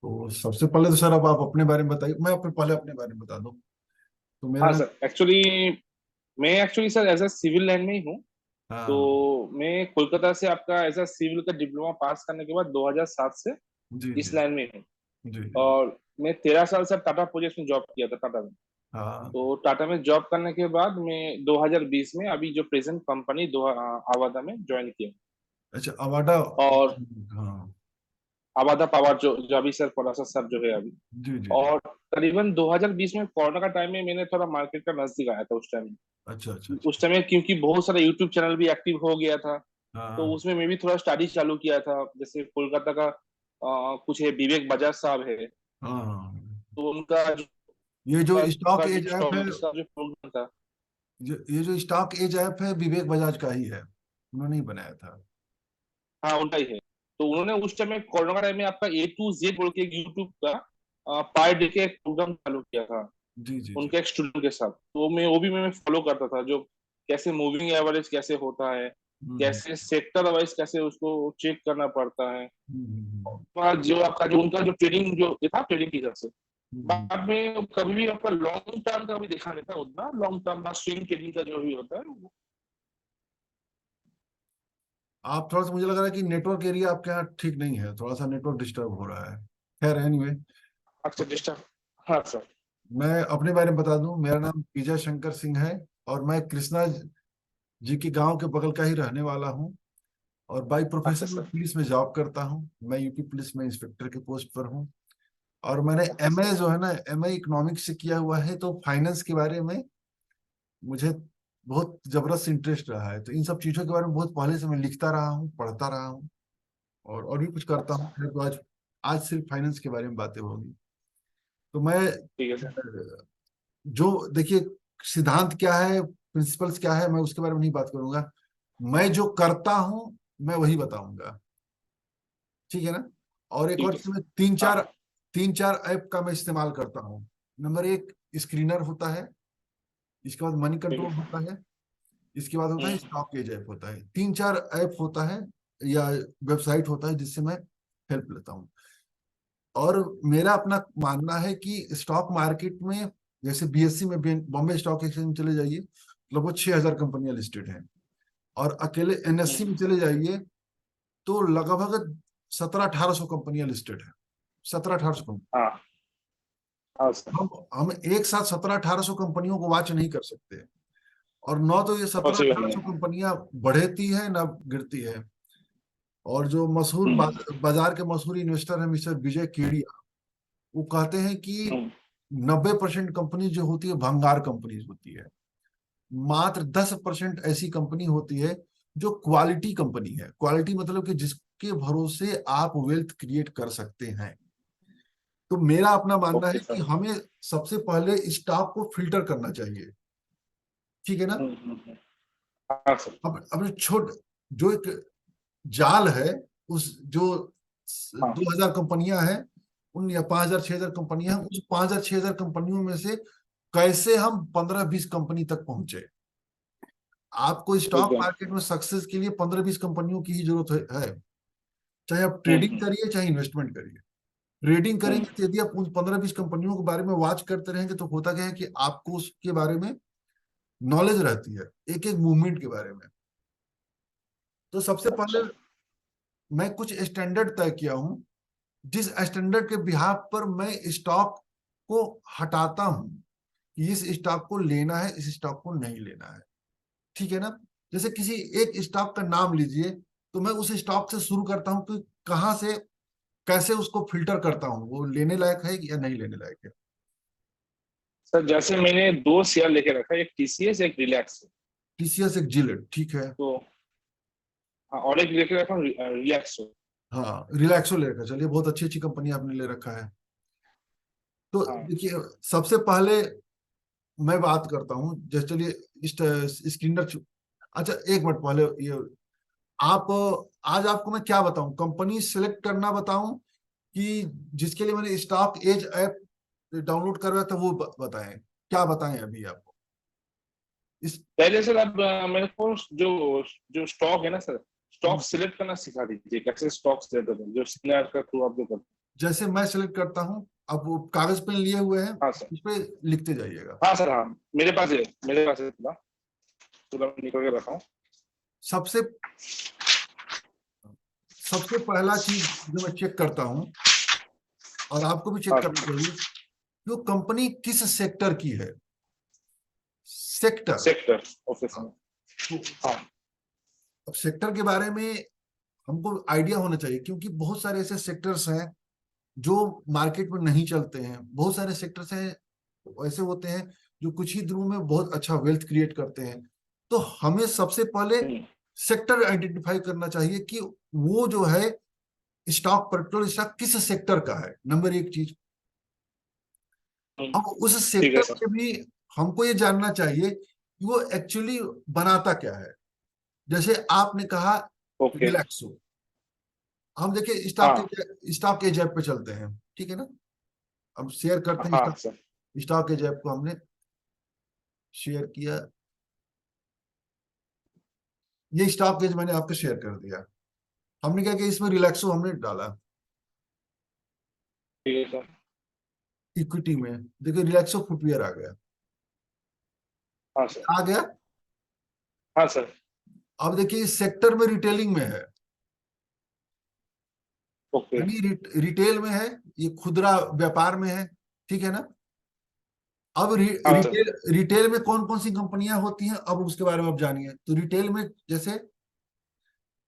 तो सबसे पहले तो सर अब आप अपने बारे में बताइए, मैं पहले अपने बारे में बता दूं। तो मेरा हाँ नाम। सर, मैं actually sir as a civil line में ही हूँ। तो हाँ। मैं कोलकाता से आपका एज अ सिविल का डिप्लोमा पास करने के बाद 2007 से जी इस जी लाइन में हूँ। जी जी। और मैं 13 साल से टाटा प्रोजेक्ट्स में जॉब किया था, टाटा में। हाँ। तो टाटा में जॉब करने के बाद मैं 2020 में अभी जो प्रेजेंट कंपनी दो आवादा में ज्वाइन किया। अच्छा, अवाडा। और हाँ। आवादा पावर जो अभी सर पराशर सर जो है अभी। जी जी जी। और करीबन 2020 में कोरोना का टाइम में मैंने थोड़ा मार्केट का नजदीक आया था उस टाइम। अच्छा अच्छा उस अच्छा। टाइम में क्योंकि बहुत सारा यूट्यूब चैनल भी एक्टिव हो गया था। हाँ तो हाँ उसमें मैं भी थोड़ा स्टडी चालू किया था, जैसे कोलकाता का कुछ है, विवेक बजाज साहब है। हाँ हाँ। तो उनका जो ये जो स्टॉक एज ऐप है, स्टॉक्स का जो प्रोग्राम था। ये जो स्टॉक एज ऐप है विवेक बजाज का ही है, उन्होंने ही बनाया था। हाँ, उनका ही है। तो उन्होंने उस टाइम में कोरोना टाइम में आपका A to Z बोल के एक यूट्यूब का पर डे के एक प्रोग्राम चालू किया था जी जी जी। उनके एक स्टूडेंट के साथ। तो मैं फॉलो करता था, जो कैसे मूविंग एवरेज कैसे होता है, हम्म कैसे सेक्टर वाइज कैसे उसको चेक करना पड़ता है। हम्म और जो आपका जो उनका जो ट्रेडिंग जो था, ट्रेडिंग की तरफ से हम्म। बाद में कभी भी आपका लॉन्ग टर्म का भी देखा नहीं था उतना, लॉन्ग टर्म का स्विंग ट्रेडिंग का जो भी होता है वो। आप थोड़ा सा, मुझे लग रहा है कि नेटवर्क एरिया आपके यहाँ ठीक नहीं है, थोड़ा सा नेटवर्क डिस्टर्ब हो रहा है। खैर एनीवे, अच्छा, डिस्टर्ब। हाँ सर। मैं अपने बारे में बता दूं, मेरा नाम विजय शंकर सिंह है। और मैं कृष्णा जी के गांव के बगल का ही रहने वाला हूं। और बाई अच्छा प्रोफेशन में सर। पुलिस में जॉब करता हूं। मैं यूपी पुलिस में इंस्पेक्टर के पोस्ट पर हूं। और मैंने अच्छा एमए सर। जो है ना, एमए इकोनॉमिक्स से किया हुआ है, तो फाइनेंस के बारे में मुझे बहुत जबरदस्त इंटरेस्ट रहा है। तो इन सब चीजों के बारे में बहुत पहले से मैं लिखता रहा हूँ, पढ़ता रहा हूँ, और भी कुछ करता हूँ। अच्छा। खैर, तो आज आज सिर्फ फाइनेंस के बारे में बातें होगी। तो मैं ठीक है सर। जो देखिए, सिद्धांत क्या है, प्रिंसिपल्स क्या है, मैं उसके बारे में नहीं बात करूंगा। मैं जो करता हूं मैं वही बताऊंगा। ठीक है ना। और एक और ठीक है चीज़, सर। मैं तीन हाँ चार हाँ। तीन चार ऐप का मैं इस्तेमाल करता हूँ। नंबर एक, स्क्रीनर होता है। इसके बाद मनी ठीक कंट्रोल है। होता है। इसके बाद होता है हम्म। स्टॉक एज ऐप होता है। तीन चार ऐप होता है या वेबसाइट होता है जिससे मैं हेल्प लेता हूँ। और मेरा अपना मानना है कि स्टॉक मार्केट में, जैसे बीएससी में, बॉम्बे स्टॉक एक्सचेंज में चले जाइए, लगभग 6,000 कंपनियां लिस्टेड हैं। और अकेले एनएससी में हम्म। चले जाइए तो लगभग 1700-1800 कंपनियां लिस्टेड है। 1700-1800 कंपनी। हाँ हाँ सर। हम एक साथ 1700-1800 कंपनियों को वॉच नहीं कर सकते। और न तो ये सत्रह पॉसिबल अठारह नहीं सौ है। कंपनियां बढ़ती है न गिरती है। और जो मशहूर हम्म। बाजार के मशहूर इन्वेस्टर हैं, मिस्टर विजय केडिया, वो कहते हैं कि हम्म। 90% कंपनी जो होती है भंगार कंपनीज होती है। मात्र 10% ऐसी कंपनी होती है जो क्वालिटी कंपनी है। क्वालिटी मतलब कि जिसके भरोसे आप वेल्थ क्रिएट कर सकते हैं। तो मेरा अपना मानना ओके है कि सर। हमें सबसे पहले स्टॉक को फिल्टर करना चाहिए। ठीक है ना। हम्म। हाँ सर। अब अपने छोट जो एक जाल है, उस जो हाँ। 2,000 कंपनियां हैं, उन, या 5,000 6,000 कंपनियां हैं, उस 5,000 6,000 कंपनियों में से कैसे हम 15-20 कंपनी तक पहुंचे। आपको ठीक स्टॉक है। मार्केट में सक्सेस के लिए 15-20 कंपनियों की ही जरूरत है। चाहे आप ट्रेडिंग हम्म। करिए चाहे इन्वेस्टमेंट करिए। ट्रेडिंग हम्म। करेंगे तो यदि आप उन 15-20 कंपनियों के बारे में वॉच करते रहेंगे तो होता क्या है कि आपको उसके बारे में नॉलेज रहती है, एक एक मूवमेंट के बारे में। तो सबसे अच्छा। पहले मैं कुछ स्टैंडर्ड तय किया हूं, जिस स्टैंडर्ड के बिहाफ पर मैं स्टॉक को हटाता हूं कि इस स्टॉक को लेना है, इस स्टॉक को नहीं लेना है। ठीक है ना। जैसे किसी एक स्टॉक का नाम लीजिए, तो मैं उस स्टॉक से शुरू करता हूं कि कहां से, कैसे उसको फिल्टर करता हूं, वो लेने लायक है या नहीं लेने लायक है। सर जैसे मैंने दो शेयर लेके रखा है, एक टीसीएस एक रिलैक्स। टीसीएस एक जिलेट, ठीक है। तो हाँ, और एक लेके रखा हूँ रिलैक्स। हाँ, रिलैक्सो ले रखा, चलिए बहुत अच्छी अच्छी कंपनी आपने ले रखा है। तो हाँ। देखिए, सबसे पहले मैं बात करता हूँ, जैसे चलिए स्क्रीनर। अच्छा, एक मिनट पहले ये, आप, आज आपको मैं क्या बताऊं, कंपनी सिलेक्ट करना बताऊं कि जिसके लिए मैंने स्टॉक एज ऐप डाउनलोड करवाया था वो बताएं, क्या बताएं अभी आपको इस। पहले सर आप मेरे को जो जो स्टॉक है ना सर, स्टॉक हम्म, सिलेक्ट करना सिखा दीजिए, कैसे स्टॉक सिलेक्ट होते हैं, जो सिग्नल का थ्रू आप जो करते हैं। जैसे मैं सेलेक्ट करता हूँ, अब वो कागज पेन लिए हुए हैं, हाँ सर। उस पे लिखते जाइएगा। हाँ सर, हाँ मेरे पास है पूरा, पूरा मैं निकल के रखा हूँ। सबसे सबसे पहला चीज जो मैं चेक करता हूँ, और आपको भी चेक हाँ करना चाहिए, जो कंपनी किस सेक्टर की है। सेक्टर। सेक्टर, ओके हाँ, सर। तो हाँ। अब सेक्टर के बारे में हमको आइडिया होना चाहिए, क्योंकि बहुत सारे ऐसे सेक्टर्स हैं जो मार्केट में नहीं चलते हैं। बहुत सारे सेक्टर्स हैं ऐसे होते हैं जो कुछ ही दिनों में बहुत अच्छा वेल्थ क्रिएट करते हैं। तो हमें सबसे पहले हम्म। सेक्टर आइडेंटिफाई करना चाहिए कि वो जो है स्टॉक, पेट्रोल स्टॉक किस सेक्टर का है, नंबर एक चीज। हम्म, अब उस ठीक है सेक्टर सर। में भी हमको ये जानना चाहिए कि वो एक्चुअली बनाता क्या है। जैसे आपने कहा ओके। रिलैक्सो, हम देखिए हाँ। स्टॉक एज ऐप पे चलते हैं, ठीक है ना। अब शेयर करते हैं, हाँ सर। स्टॉक एज ऐप को हमने शेयर किया, ये स्टॉक एज मैंने आपको शेयर कर दिया। हमने क्या किया, इसमें रिलैक्सो हमने डाला ठीक है सर। इक्विटी में। देखिए रिलैक्सो फुटवियर आ गया, हाँ सर। आ गया। हाँ सर। अब देखिए इस सेक्टर में रिटेलिंग में है, ओके। यानी रिटेल में है, ये खुदरा व्यापार में है, ठीक है ना। अब हाँ सर। रिटेल में कौन कौन सी कंपनियां होती हैं, अब उसके बारे में आप जानिए। तो रिटेल में जैसे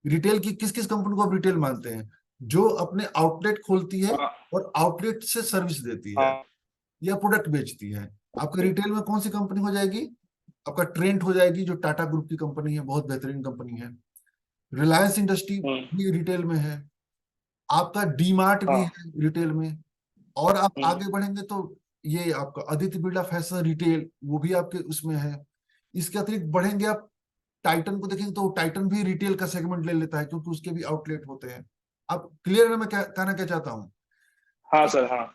रिटेल की किस किस कंपनी को आप रिटेल मानते हैं, जो अपने आउटलेट खोलती है हाँ। और आउटलेट से सर्विस देती है हाँ। या प्रोडक्ट बेचती है। आपका ओके। रिटेल में कौन सी कंपनी हो जाएगी, आपका ट्रेंट हो जाएगी, जो टाटा ग्रुप की कंपनी है, बहुत बेहतरीन कंपनी है। रिलायंस इंडस्ट्री हम्म। भी रिटेल में है। आपका डी मार्ट भी हाँ। है रिटेल में। और आप हम्म। आगे बढ़ेंगे तो ये आपका आदित्य बिरला फैशन रिटेल, वो भी आपके उसमें है। इसके अतिरिक्त बढ़ेंगे आप, टाइटन को देखेंगे तो टाइटन भी रिटेल का सेगमेंट ले लेता है, क्योंकि उसके भी आउटलेट होते हैं। अब क्लियर है मैं क्या कहना क्या चाहता हूँ। हाँ तो, सर। हाँ।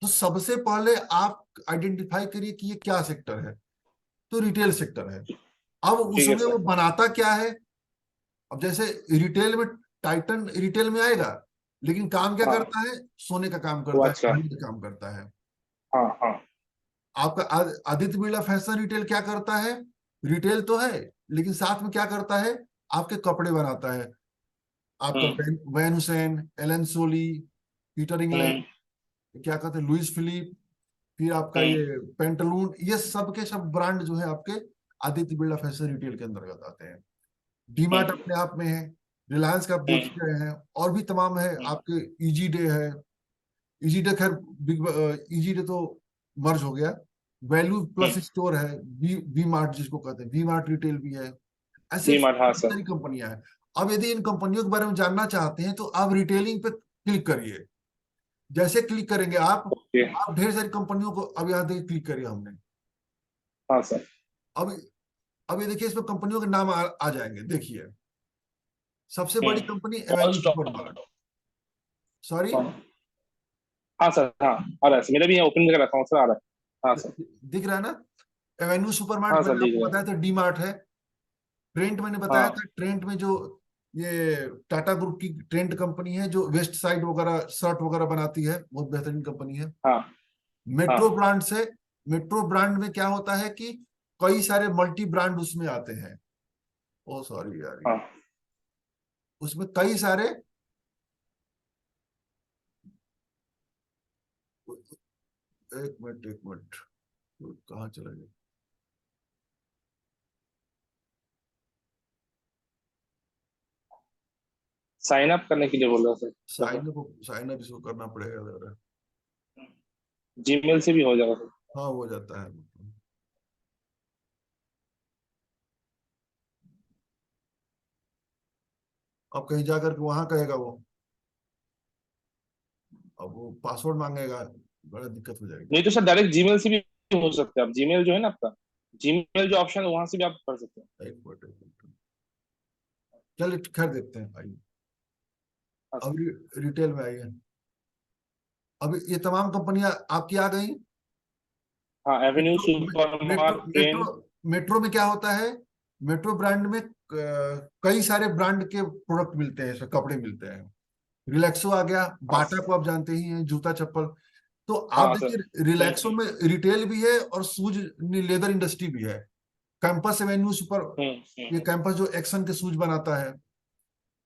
तो सबसे पहले आप आइडेंटिफाई करिए कि ये क्या सेक्टर है। तो रिटेल सेक्टर है। अब ठीक है उसमें वो सर। बनाता क्या है। अब जैसे रिटेल में, टाइटन रिटेल में आएगा, लेकिन काम क्या हाँ। करता है, सोने का काम वो करता है, अच्छा। चांदी का काम करता है। हाँ। हाँ। आपका आदित्य बिरला फैशन रिटेल क्या करता है, रिटेल तो है, लेकिन साथ में क्या करता है, आपके कपड़े बनाता है। आपका हम्म। Van Heusen, Allen Solly, Peter हम्म। इंग्लैंड, क्या कहते हैं, लुइस फिलिप, फिर आपका हम्म। ये पेंटलून, ये सब के सब ब्रांड जो है आपके आदित्य बिरला फैशन रिटेल के अंतर्गत आते हैं। डीमार्ट हम्म। अपने आप में है, रिलायंस का आप देख हम्म। ही रहे हैं, और भी तमाम है हम्म। आपके। इजी डे है, इजी डे खैर बिग, इजी डे तो मर्ज हो गया। वैल्यू प्लस हम्म। स्टोर है, वी मार्ट जिसको कहते हैं, वी मार्ट रिटेल भी है। ऐसे डी मार्ट, हाँ बहुत सर। सारी कंपनियां हैं। अब यदि इन कंपनियों के बारे में जानना चाहते हैं तो आप रिटेलिंग पे क्लिक करिए। जैसे क्लिक करेंगे ओके। आप ढेर सारी कंपनियों को, अब यहाँ देखिए क्लिक करिए हमने। हाँ सर। अब अब ये देखिए इसमें कंपनियों के नाम आ जाएंगे, देखिए। सबसे बड़ी company all Avenue super stock. Mart, sorry, हाँ। हाँ सर। हाँ, आ रहा है सर, मेरा भी यहाँ ओपन करके रखा हूँ सर, आ रहा है। हाँ सर। दिख रहा है ना। एवेन्यू सुपर मार्ट हाँ सर, मैंने दिख आपको रहा बताया था, डी मार्ट है। ट्रेंट मैंने है। बताया हाँ। था, ट्रेंट में जो ये टाटा ग्रुप की ट्रेंट कंपनी है, जो वेस्ट साइड वगैरह शर्ट वगैरह बनाती है, बहुत बेहतरीन कंपनी है। हाँ। हाँ। मेट्रो ब्रांड से, मेट्रो ब्रांड में क्या होता है कि कई सारे मल्टी ब्रांड उसमें आते हैं। ओ सॉरी यार, ये हाँ। उसमें कई सारे, एक मिनट, कहाँ चला गया। साइन अप करने के लिए बोल रहा सर, थोड़ा सा। साइन अप इसको करना पड़ेगा जरा। जीमेल से भी हो जाएगा सर। हाँ हो जाता है। अब कहीं जाकर के वहां कहेगा वो, अब वो पासवर्ड मांगेगा, बड़ा दिक्कत हो जाएगी। नहीं तो सर, डायरेक्ट जीमेल से भी हो सकता है। आप जीमेल जो है ना आपका, जीमेल जो ऑप्शन है वहां से भी आप कर सकते हैं। एक मिनट, चलिए खैर देखते हैं, आइए। हाँ अब सर। रिटेल में आइए। अब ये तमाम कंपनियां आपकी आ गई। हाँ, Avenue metro super metro mart, metro train. Metro में क्या होता है, मेट्रो ब्रांड में कई सारे ब्रांड के प्रोडक्ट मिलते हैं, इसमें कपड़े मिलते हैं। रिलैक्सो आ गया, हाँ बाटा को आप जानते ही हैं, जूता चप्पल। तो आप हाँ सर। देखिए रिलैक्सो में रिटेल भी है और शूज लेदर इंडस्ट्री भी है। कैंपस एवेन्यू सुपर, ये हम्म। कैंपस जो एक्शन के शूज बनाता है।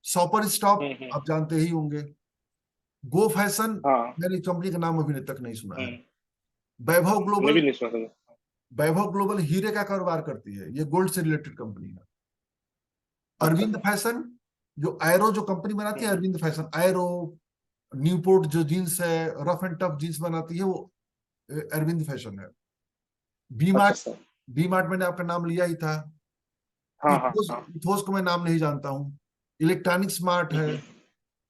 शॉपर स्टॉप हम्म। आप जानते ही होंगे। गो फैशन, हाँ। मैंने कंपनी का नाम अभी तक नहीं सुना है। हम्म। वैभव मैं ग्लोबल, भी नहीं सुना था। वैभव ग्लोबल हीरे का कारोबार करती है, ये गोल्ड से रिलेटेड कंपनी है। अच्छा अरविंद सर। फैशन, जो एरो जो कंपनी बनाती है, हम्म। अरविंद फैशन, एरो, न्यूपोर्ट जो जीन्स है, रफ एंड टफ जीन्स बनाती है, वो अरविंद फैशन है। बी अच्छा मार्ट, सर। बी मार्ट मैंने आपका नाम लिया ही था। हाँ हाँ इथोस, हाँ। इथोस को मैं नाम नहीं जानता हूँ। इलेक्ट्रॉनिक स्मार्ट है। हम्म।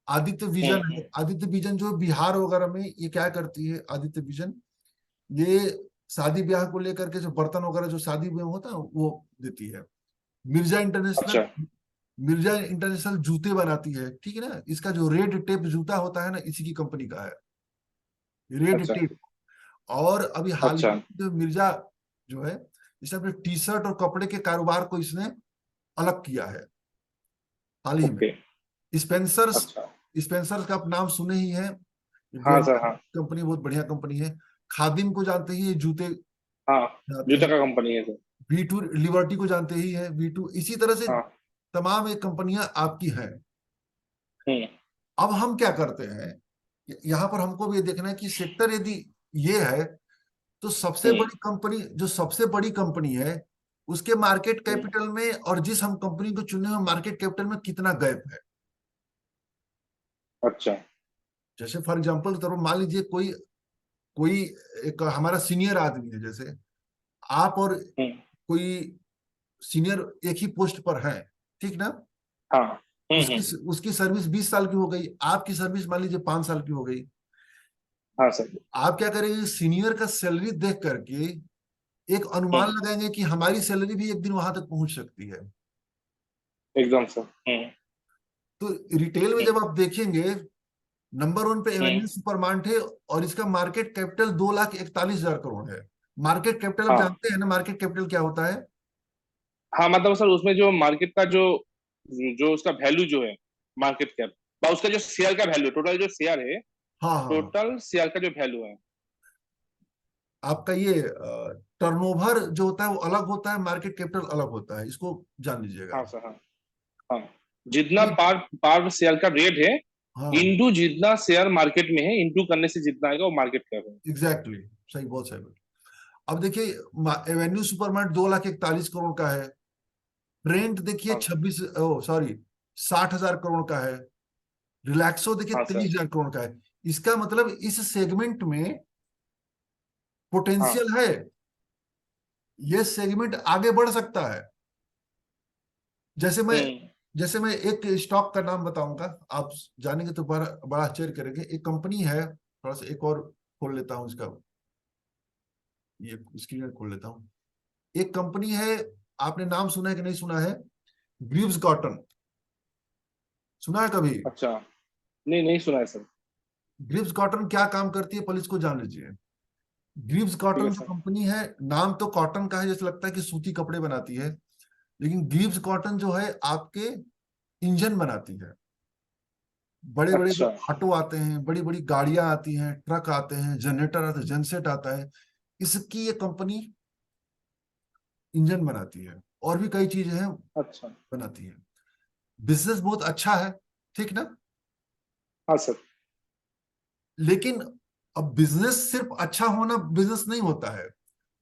आदित्य विजन है। हम्म। आदित्य विजन जो बिहार वगैरह में ये क्या करती है, आदित्य विजन, ये शादी ब्याह को लेकर के जो बर्तन वगैरह जो शादी में होता है वो देती है। मिर्जा इंटरनेशनल, अच्छा। मिर्जा इंटरनेशनल जूते बनाती है, ठीक है ना। इसका जो रेड टेप जूता होता है ना, इसी की कंपनी का है, रेड अच्छा। टेप। और अभी हाल ही अच्छा। में जो मिर्जा जो है, इसने अपने टी शर्ट और कपड़े के कारोबार को इसने अलग किया है हाल ही में। ओके। स्पेंसर्स, अच्छा। स्पेंसर्स का आप नाम सुने ही हैं, हाँ सर गोल्ड हाँ। कंपनी, बहुत बढ़िया कंपनी है। खादिम को जानते ही, ये जूते हाँ। बनाते जूता हैं। का कंपनी है सर। वी टू लिबर्टी को जानते ही है, वी टू, इसी तरह से हाँ। तमाम एक कंपनियां आपकी हैं। हम्म। अब हम क्या करते हैं, यहाँ पर हमको भी ये देखना है कि सेक्टर यदि ये है, तो सबसे हम्म। बड़ी कंपनी, जो सबसे बड़ी कंपनी है, उसके मार्केट हम्म। कैपिटल में और जिस हम कंपनी को चुने हुए मार्केट कैपिटल में कितना गैप है। अच्छा। जैसे फॉर एग्जांपल के तौर पर मान लीजिए कोई, कोई एक हमारा सीनियर आदमी है, जैसे आप और हम्म। कोई सीनियर एक ही पोस्ट पर है, ठीक ना। हाँ। उसकी हम्म। उसकी सर्विस 20 साल की हो गई, आपकी सर्विस मान लीजिए 5 साल की हो गई। हाँ सर। आप क्या करेंगे, सीनियर का सैलरी देख करके एक अनुमान हम्म। लगाएंगे कि हमारी सैलरी भी एक दिन वहां तक पहुंच सकती है। एकदम सर। हम्म। तो रिटेल में हम्म। जब आप देखेंगे, नंबर 1 पे हम्म। एवेन्यू सुपरमार्ट है, और इसका मार्केट कैपिटल 2,41,000 करोड़ है। मार्केट कैपिटल आप हाँ। जानते हैं ना, मार्केट कैपिटल क्या होता है। हाँ मतलब सर उसमें जो मार्केट का जो जो उसका वैल्यू जो है, मार्केट कैप, उसका जो शेयर का वैल्यू, टोटल जो शेयर है, हाँ हाँ हाँ। टोटल शेयर का जो वैल्यू है। आपका ये टर्नओवर जो होता है वो अलग होता है, मार्केट कैपिटल अलग होता है, इसको जान लीजिएगा। हाँ सर हाँ। हाँ। जितना ये, पार पार शेयर का रेट है, हाँ इंटू जितना शेयर मार्केट में है, इंटू करने से जितना आएगा वो मार्केट कैप है। एग्जैक्टली सही, बहुत सही बात। अब देखिए, एवेन्यू सुपरमार्ट 2,41,000 करोड़ का है। ब्रेंट देखिए हाँ सर। 26, ओ सॉरी, 60,000 करोड़ का है। रिलैक्सो देखिए हाँ सर। 23,000 करोड़ का है। इसका मतलब इस सेगमेंट में हाँ। पोटेंशियल है, ये सेगमेंट आगे बढ़ सकता है। जैसे मैं हम्म। जैसे मैं एक स्टॉक का नाम बताऊंगा, आप जानेंगे तो बड़ा बड़ा आश्चर्य करेंगे। एक कंपनी है, थोड़ा सा एक और खोल लेता हूँ इसका, ये स्क्रीन खोल लेता हूँ। एक कंपनी है, आपने नाम सुना है कि नहीं सुना है, ग्रीव्स कॉटन, सुना है कभी। अच्छा। नहीं नहीं सुना है सर। ग्रीव्स कॉटन क्या काम करती है, पहले इसको जान लीजिए। ग्रीव्स ठीक है कॉटन जो सर। कंपनी है, नाम तो कॉटन का है, जैसे लगता है कि सूती कपड़े बनाती है, लेकिन ग्रीव्स कॉटन जो है आपके इंजन बनाती है। बड़े बड़े जो अच्छा। ऑटो आते हैं, बड़ी बड़ी गाड़ियां आती हैं, ट्रक आते हैं, जनरेटर आते हैं, जनसेट आता है, इसकी ये कंपनी इंजन बनाती है, और भी कई चीजें हैं अच्छा। बनाती है। बिजनेस बहुत अच्छा है, ठीक ना। हाँ सर। लेकिन अब बिजनेस सिर्फ अच्छा होना बिजनेस नहीं होता है।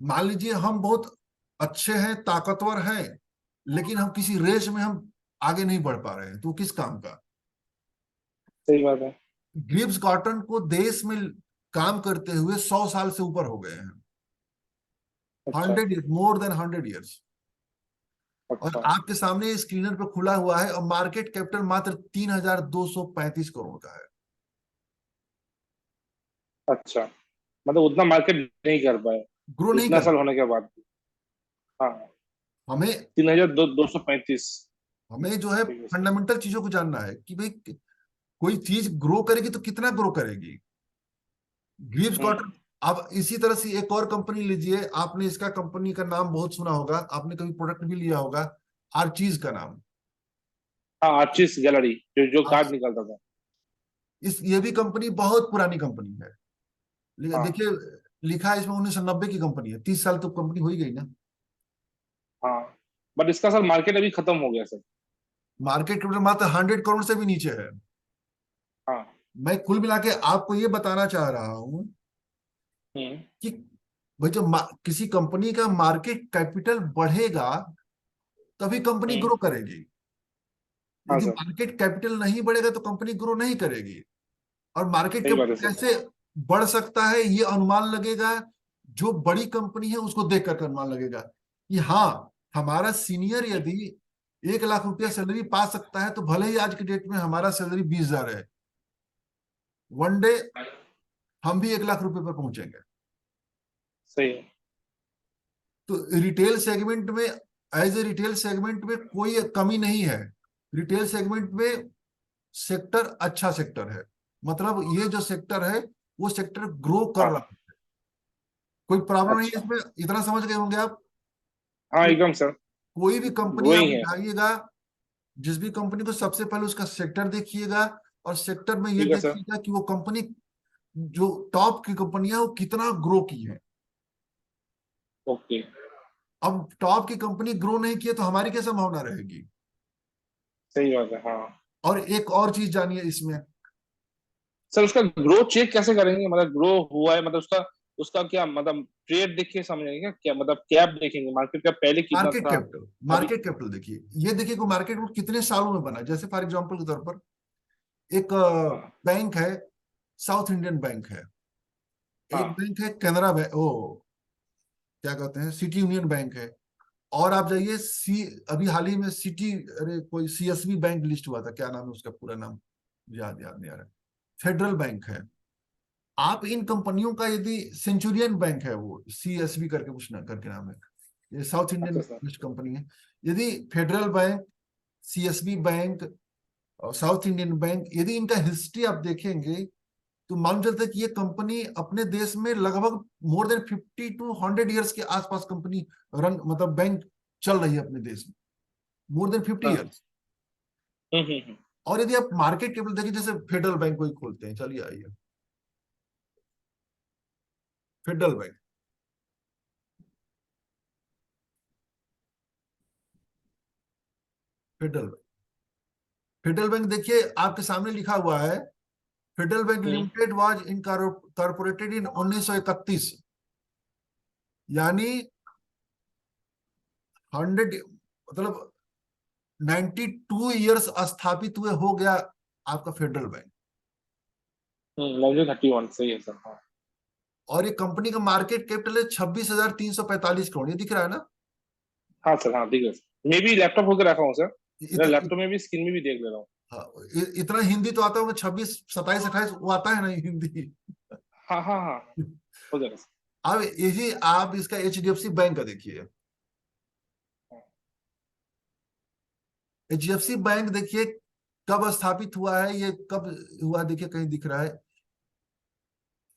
मान लीजिए हम बहुत अच्छे हैं, ताकतवर हैं, लेकिन हम किसी रेस में हम आगे नहीं बढ़ पा रहे हैं, तो किस काम का। सही बात है। गिब्स कॉटन को देश में काम करते हुए 100 साल से ऊपर हो गए हैं। अच्छा। 100 ईयर, मोर देन 100 ईयर्स। और अच्छा। आपके सामने स्क्रीनर पे खुला हुआ है, और मार्केट कैपिटल मात्र 3,235 करोड़ का है। अच्छा मतलब उतना मार्केट नहीं कर पाए ग्रो नहीं इतना कर साल पाए। होने के बाद भी। हाँ। हमें 3,235। हमें जो है ठीक है सर। फंडामेंटल चीजों को जानना है कि भाई कोई चीज ग्रो करेगी तो कितना ग्रो करेगी। ग्रीव्स हम्म। कॉटन। अब इसी तरह से एक और कंपनी लीजिए, आपने इसका कंपनी का नाम बहुत सुना होगा, आपने कभी प्रोडक्ट भी लिया होगा, आर्चीज का नाम। हाँ आर्चिस गैलरी, जो जो कार्ड आर्च- निकलता था। ये भी कंपनी बहुत पुरानी कंपनी है। हाँ देखिए लिखा है इसमें 1990 की कंपनी है, 30 साल तो कंपनी हो ही गई ना। हाँ, बट इसका सर मार्केट अभी खत्म हो गया सर। मार्केट कैपिटल मात्र 100 करोड़ से भी नीचे है। हाँ। मैं कुल मिला के आपको ये बताना चाह रहा हूं हम्म। कि भाई जब किसी कंपनी का मार्केट कैपिटल बढ़ेगा तभी कंपनी हम्म। ग्रो करेगी। हाँ यदि सर। मार्केट कैपिटल नहीं बढ़ेगा तो कंपनी ग्रो नहीं करेगी। और मार्केट सही बात है कैपिटल सर। कैसे बढ़ सकता है ये अनुमान लगेगा, जो बड़ी कंपनी है उसको देख कर अनुमान लगेगा कि हाँ, हमारा सीनियर यदि 1 लाख रुपया सैलरी पा सकता है तो भले ही आज की डेट में हमारा सैलरी 20,000 है, वन डे हम भी 1 लाख रुपए पर पहुंचेंगे। सही है। तो रिटेल सेगमेंट में, एज ए रिटेल सेगमेंट में कोई कमी नहीं है। रिटेल सेगमेंट में सेक्टर अच्छा सेक्टर है, मतलब ये जो सेक्टर है वो सेक्टर ग्रो कर हाँ। रहा है। कोई प्रॉब्लम नहीं है अच्छा। इसमें, इतना समझ गए होंगे आप हाँ कि एकदम सर। कोई भी कंपनी आप वही है। उठाइएगा, जिस भी कंपनी को सबसे पहले उसका सेक्टर देखिएगा, और सेक्टर में ये ठीक है सर। देखिएगा कि वो कंपनी जो टॉप की कंपनियां वो कितना ग्रो की है। ओके। अब टॉप की कंपनी ग्रो नहीं की है तो हमारी क्या संभावना रहेगी। सही बात है हाँ। और एक और चीज जानिए इसमें, सर उसका ग्रोथ चेक कैसे करेंगे, मतलब ग्रो हुआ है मतलब उसका, उसका क्या मतलब ट्रेड देख के समझेंगे क्या, क्या मतलब कैप देखेंगे मार्केट का पहले कितना मार्केट था कैपिटल, अभी। मार्केट कैपिटल देखिए, ये देखिए कि मार्केट वो कितने सालों में बना। जैसे फॉर एग्जांपल के तौर पर एक हाँ। बैंक है, साउथ इंडियन बैंक है। एक हाँ। बैंक है कैनरा बैंक, ओ क्या कहते हैं, सिटी यूनियन बैंक है। और आप जाइए अभी हाल ही में सिटी, अरे कोई सीएसबी बैंक लिस्ट हुआ था, क्या नाम है उसका पूरा नाम, याद याद नहीं आ रहा। फेडरल बैंक है। आप इन कंपनियों का यदि, सेंचुरियन बैंक है वो, सीएसबी करके कुछ ना करके नाम है, ये साउथ इंडियन अच्छा सर। लिस्ट कंपनी है। यदि फेडरल बैंक, सीएसबी बैंक और साउथ इंडियन बैंक, यदि इनका हिस्ट्री आप देखेंगे तो मालूम चलता है कि ये कंपनी अपने देश में लगभग मोर देन 50 to 100 ईयर्स के आसपास कंपनी रन, मतलब बैंक चल रही है अपने देश में, मोर देन 50 ईयर्स। हाँ। हम्म। और यदि आप मार्केट कैपिटल देखिए, जैसे फेडरल बैंक को ही खोलते हैं, चलिए आइए, federal bank, federal bank, federal bank देखिए आपके सामने लिखा हुआ है, federal bank hmm. Limited was incorporated in 1931, यानी 100, मतलब 92 ईयर्स स्थापित हुए हो गया आपका फेडरल बैंक। 1931 सही है सर हाँ। और ये कंपनी का मार्केट कैपिटल है 26,345 करोड़, ये दिख रहा है ना। हाँ सर हाँ ठीक है सर, मैं भी लैपटॉप होकर रखा हूँ सर, इत, मेरा इत, लैपटॉप में भी स्क्रीन में भी देख ले रहा हूँ। हाँ, इतना हिंदी तो आता होगा, 26, 27, 28 वो आता है ना हिंदी। हाँ हाँ हाँ। हो जाएगा सर। अब यही आप इसका एचडीएफसी बैंक का देखिए, हाँ। एचडीएफसी बैंक देखिए कब स्थापित हुआ है, ये कब हुआ, देखिए कहीं दिख रहा है,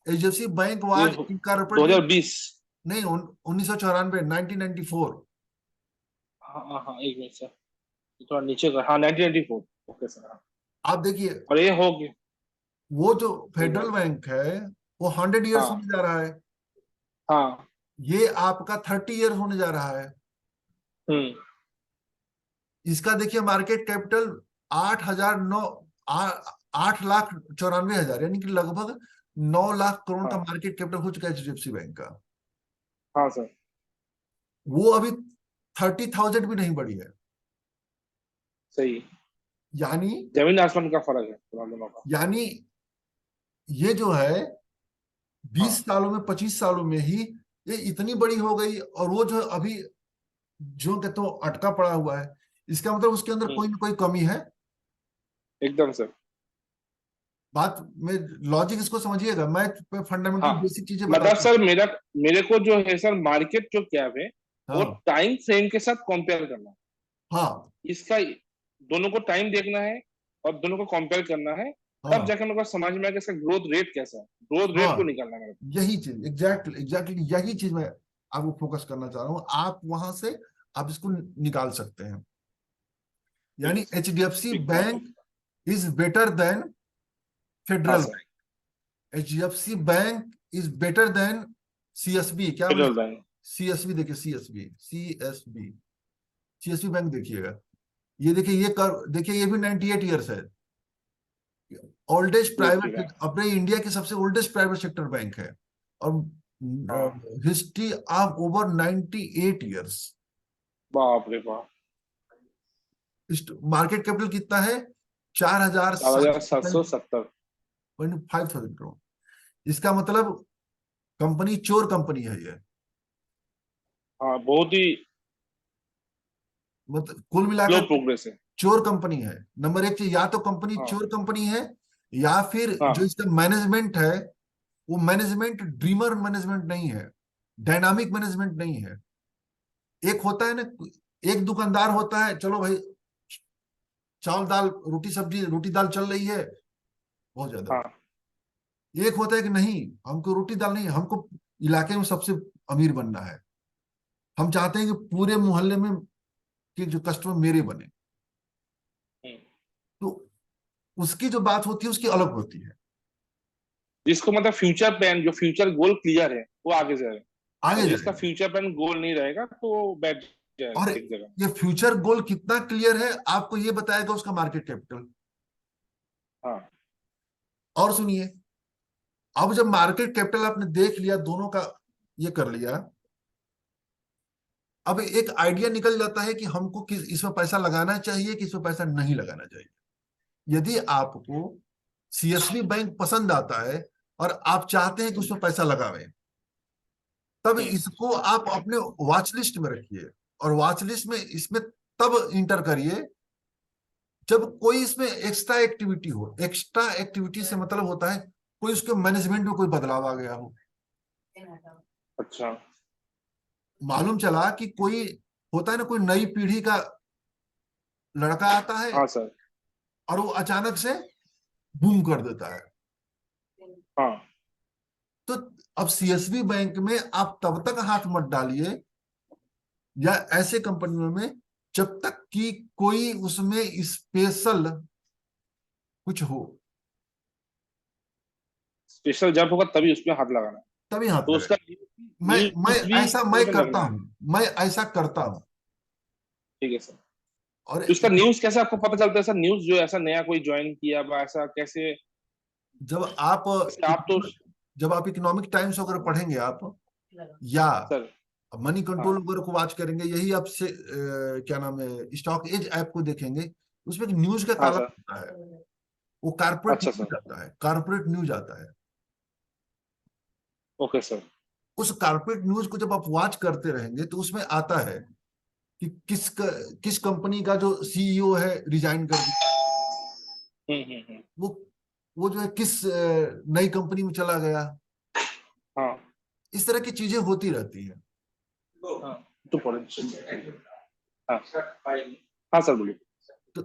एचडीएफसी बैंक ये वाज इनकॉर्पोरेटेड, 2020। नहीं 1994, 1994। हाँ हाँ हाँ एक मिनट सर, ये थोड़ा नीचे का, हाँ 1994। ओके सर हाँ। आप देखिए और ये हो गया। वो जो सही फेडरल बात है। बैंक है वो 100 ईयर्स हाँ। होने जा रहा है, हाँ। ये आपका 30 ईयर्स होने जा रहा है। हम्म। इसका देखिए मार्केट कैपिटल 8,009, 8,94,000, यानी कि लगभग 9 लाख करोड़ का हाँ। मार्केट कैपिटल हो चुका है एचडीएफसी बैंक का। हाँ सर। वो अभी 30,000 भी नहीं बढ़ी है। सही। यानी, जमीन आसमान का फर्क है थोड़ा दोनों का। यानी ये जो है 20 हाँ। सालों में, 25 सालों में ही ये इतनी बड़ी हो गई, और वो जो अभी जो कहते हो अटका पड़ा हुआ है, इसका मतलब उसके अंदर हम्म। कोई ना कोई कमी है। एकदम सर। बात में लॉजिक इसको समझिएगा, मैं फंडामेंटल हाँ बेसिक चीजें मतलब बताता हूँ। सर मेरा, मेरे को जो है सर मार्केट जो कैप है वो हाँ टाइम फ्रेम के साथ कंपेयर करना है। हाँ इसका दोनों को टाइम देखना है और दोनों को कंपेयर करना है, तब हाँ जाकर मेरे को समझ में आएगा इसका ग्रोथ रेट कैसा है, ग्रोथ रेट को हाँ, निकालना है मेरे को। यही चीज, एग्जैक्टली एग्जैक्टली यही चीज मैं आपको फोकस करना चाह रहा हूँ। आप वहां से आप इसको निकाल सकते हैं। ठीक है यानी सर। एचडीएफसी ठीक बहुत बैंक अच्छा। इज बेटर देन हाँ federal sir. Bank. HDFC bank is better than CSB। क्या मैंने, फेडरल बैंक। CSB देखिए, CSB बैंक देखिएगा। ये देखिए, ये कर देखिए, ये भी 98 ईयर्स है। Oldest okay private, bank. अपने इंडिया की सबसे ओल्डेस्ट प्राइवेट सेक्टर बैंक है। और हाँ। History of over 98 years. बाप रे बाप। मार्केट कैपिटल कितना है? चार हजार चार हजार सात सात सौ सत्तर 5,000 करोड़। इसका मतलब कंपनी चोर कंपनी है ये। हाँ, बहुत ही मतलब कुल स्लो मिलाकर प्रोग्रेस है। चोर कंपनी है। नंबर एक चीज, या तो कंपनी हाँ। चोर कंपनी है, या फिर जो हाँ। इसका मैनेजमेंट है वो मैनेजमेंट ड्रीमर मैनेजमेंट नहीं है, डायनामिक मैनेजमेंट नहीं है। एक होता है ना, एक दुकानदार होता है, चलो भाई चावल दाल रोटी सब्जी, रोटी दाल चल रही है, बहुत ज्यादा। हाँ। एक होता है कि नहीं, हमको रोटी दाल नहीं, हमको इलाके में सबसे अमीर बनना है। हम चाहते हैं कि पूरे मोहल्ले में कि जो कस्टमर मेरे बने। हम्म। तो उसकी जो बात होती है उसकी अलग होती है। जिसको मतलब फ्यूचर प्लान, जो फ्यूचर गोल क्लियर है, वो आगे जाए। और आगे जिसका जाएगा। फ्यूचर प्लान गोल नहीं रहेगा तो वो बैठ और जाएगा एक जगह। ये फ्यूचर गोल कितना क्लियर है आपको ये बताएगा उसका मार्केट कैपिटल। हाँ। और सुनिए, अब जब मार्केट कैपिटल आपने देख लिया, दोनों का ये कर लिया, अब एक आइडिया निकल जाता है कि हमको किस इसमें पैसा लगाना चाहिए, कि इसमें पैसा नहीं लगाना चाहिए। यदि आपको CSB बैंक पसंद आता है और आप चाहते हैं कि उसमें पैसा लगावें, तब हम्म। इसको आप अपने वॉच लिस्ट में रखिए। और वॉच लिस्ट में इसमें तब इंटर करिए जब कोई इसमें एक्स्ट्रा एक्टिविटी हो। एक्स्ट्रा एक्टिविटी से मतलब होता है कोई उसके मैनेजमेंट में कोई बदलाव आ गया हो। अच्छा। मालूम चला कि कोई होता है ना, कोई नई पीढ़ी का लड़का आता है हाँ सर। और वो अचानक से बूम कर देता है। हाँ। तो अब CSB बैंक में आप तब तक हाथ मत डालिए, या ऐसे कंपनियों में, जब तक कि कोई उसमें स्पेशल कुछ हो, स्पेशल जब होगा तभी उसमें हाथ लगाना है। तभी हाथ तो उसका लगाए। मैं न्यूज भी ऐसा मैं उसमें करता लगना है। हूं, मैं ऐसा करता हूं। ठीक है सर। और तो इसका न्यूज कैसे आपको पता चलता है सर? न्यूज जो ऐसा नया कोई ज्वाइन किया बा, ऐसा कैसे? जब आप जैसे आप तो। जब आप इकोनॉमिक टाइम्स वगैरह पढ़ेंगे आप, या सर। मनी कंट्रोल हाँ। वगैरह को वॉच करेंगे, यही आपसे क्या नाम है, स्टॉक एज ऐप को देखेंगे, उसमें एक न्यूज का हाँ कालम सर। होता है। वो कारपोरेट अच्छा न्यूज सर। आता है, कारपोरेट न्यूज आता है। Okay sir. उस कारपोरेट न्यूज को जब आप वॉच करते रहेंगे तो उसमें आता है कि किस कंपनी का जो CEO है रिजाइन कर दिया, हम्म। वो वो जो है किस नई कंपनी में चला गया। हाँ। इस तरह की चीजें होती रहती है। हाँ। तो पढ़े। हाँ। हाँ सर, बोलिए। तो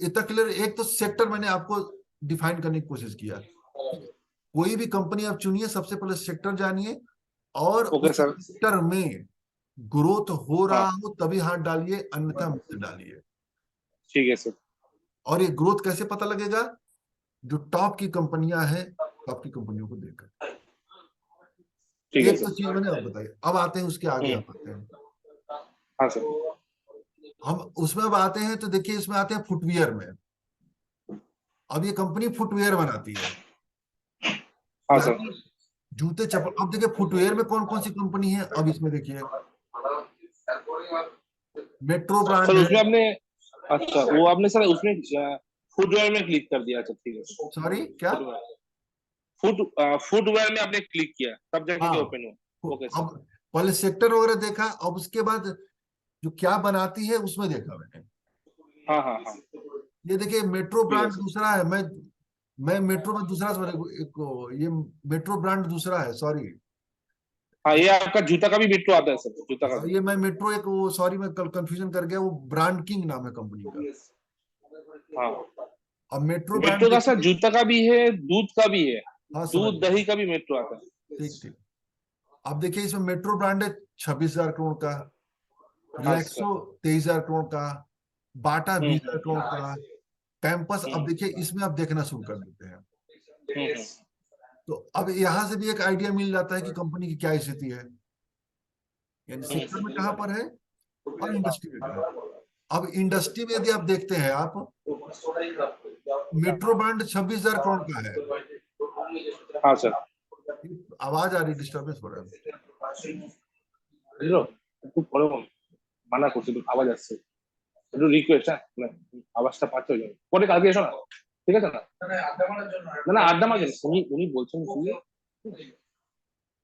इतना क्लियर, एक तो सेक्टर मैंने आपको डिफाइन करने की कोशिश किया। कोई भी कंपनी आप चुनिए, सबसे पहले सेक्टर जानिए, और ओके उस सर। सेक्टर में ग्रोथ हो रहा हाँ। हो तभी हाथ डालिए, अन्यथा मत डालिए। ठीक है सर। और ये ग्रोथ कैसे पता लगेगा? जो टॉप की कंपनियां हैं, टॉप की कंपनियों को देखकर। ठीक है एक तो सर। चीज मैंने आप बताई, अब आते हैं उसके आगे, हम्म। हम आते हैं, हाँ सर। हम उसमें अब आते हैं, तो देखिए इसमें आते हैं फुटवियर में। अब ये कंपनी फुटवियर बनाती है, हाँ सर। यानी जूते चप्पल। अब देखिए फुटवियर में कौन कौन सी कंपनी है, अब इसमें देखिए मेट्रो सर ब्रांड है। उसमें आपने, अच्छा वो आपने सर उसमें फुटवेयर में क्लिक कर दिया। अच्छा ठीक है। सॉरी क्या? फुटवेयर। फुट फुटवेयर में आपने क्लिक किया तब जाके के हाँ, ओपन हुआ। Okay sir. अब पहले सेक्टर वगैरह देखा, अब उसके बाद जो क्या बनाती है उसमें देखा मैंने। हाँ हाँ हाँ। ये देखिए मेट्रो ठीक है ब्रांड सर। दूसरा है। मैं मेट्रो में दूसरा, सॉरी, ये मेट्रो ब्रांड दूसरा है, सॉरी। हाँ, ये आपका जूता का भी मेट्रो आता है सर, जूता का भी। ये मैं मेट्रो एक वो, सॉरी मैं कल कंफ्यूजन कर गया, वो ब्रांड किंग नाम है कंपनी का। हाँ। अब मेट्रो ब्रांड मेट्रो का सर देखिए। जूता का भी है, दूध का भी है। हाँ समझ दूध गया, दही का भी मेट्रो आता है। ठीक ठीक। अब देखिए इसमें मेट्रो ब्रांड है 26,000 करोड़ का, हाँ रिलैक्सो सर। 23,000 करोड़ का, बाटा 20,000 करोड़ हम्म। का, कैंपस। अब हम्म। देखिए इसमें आप देखना शुरू कर देते हैं। हम्म, तो अब यहाँ से भी एक आइडिया मिल जाता है कि कंपनी की क्या स्थिति है, यानी सेक्टर में कहाँ पर है और इंडस्ट्री में कहाँ। अब इंडस्ट्री में यदि आप देखते हैं, आप मेट्रो ब्रांड 26,000 करोड़ का है। हाँ सर। आवाज आ रही, डिस्टर्बेंस हो रहा है। বুঝলো একটু পরে মানা করছি, একটু আওয়াজ আসছে, একটু রিকোয়েস্ট, হ্যাঁ মানে আওয়াজটা পাচ্ছে ওই জন্য। পরে কালকে এসো না, ঠিক আছে না? না না, আড্ডা মাঝে উনি উনি বলছেন কি,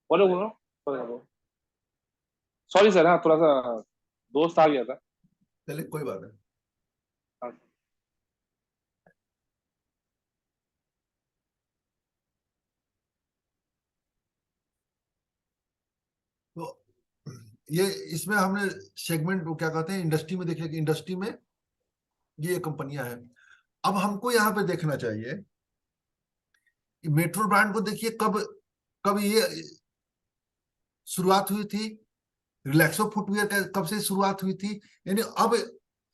পরে বলো, পরে যাবো। सॉरी सर, हाँ थोड़ा सा दोस्त आ गया था। चलिए कोई बात नहीं। हाँ। तो ये इसमें हमने सेगमेंट वो क्या कहते हैं, इंडस्ट्री में देखिए कि इंडस्ट्री में ये कंपनियां हैं। अब हमको यहाँ पे देखना चाहिए कि मेट्रो ब्रांड को देखिए कब कब ये शुरुआत हुई थी, रिलैक्सो फुटवियर का कब से शुरुआत हुई थी, यानी अब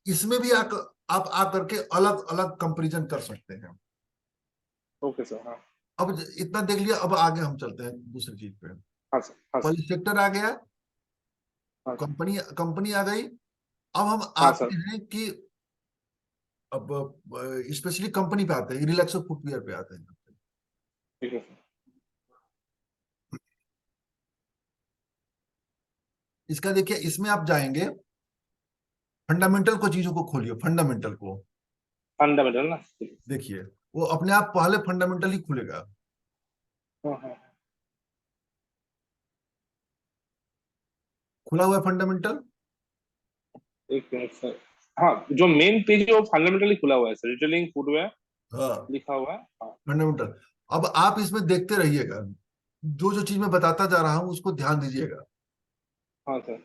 इसमें भी आप आकर के अलग अलग कंपैरिजन कर सकते हैं। Okay sir. हाँ अब इतना देख लिया, अब आगे हम चलते हैं दूसरी चीज पे। हाँ सर। हाँ सर। पहले सेक्टर आ गया, हाँ सर। कंपनी कंपनी आ गई। अब हम हाँ आते सर। हैं कि अब स्पेशली कंपनी पे आते हैं, रिलैक्सो फुटवियर पे आते हैं। ठीक है सर। इसका देखिए, इसमें आप जाएंगे, फंडामेंटल को चीजों को खोलिए, फंडामेंटल को फंडामेंटल ना, ठीक है। देखिए, वो अपने आप पहले फंडामेंटल ही खुलेगा। हाँ हाँ। खुला हुआ फंडामेंटल। एक मिनट सर। हाँ, जो मेन पेज है वो फंडामेंटली खुला हुआ है सर, रिटेलिंग फुटवेयर हाँ, लिखा हुआ है। हाँ। फंडामेंटल। अब आप इसमें देखते रहिएगा, जो जो चीज मैं बताता जा रहा हूं उसको ध्यान दीजिएगा। हाँ सर।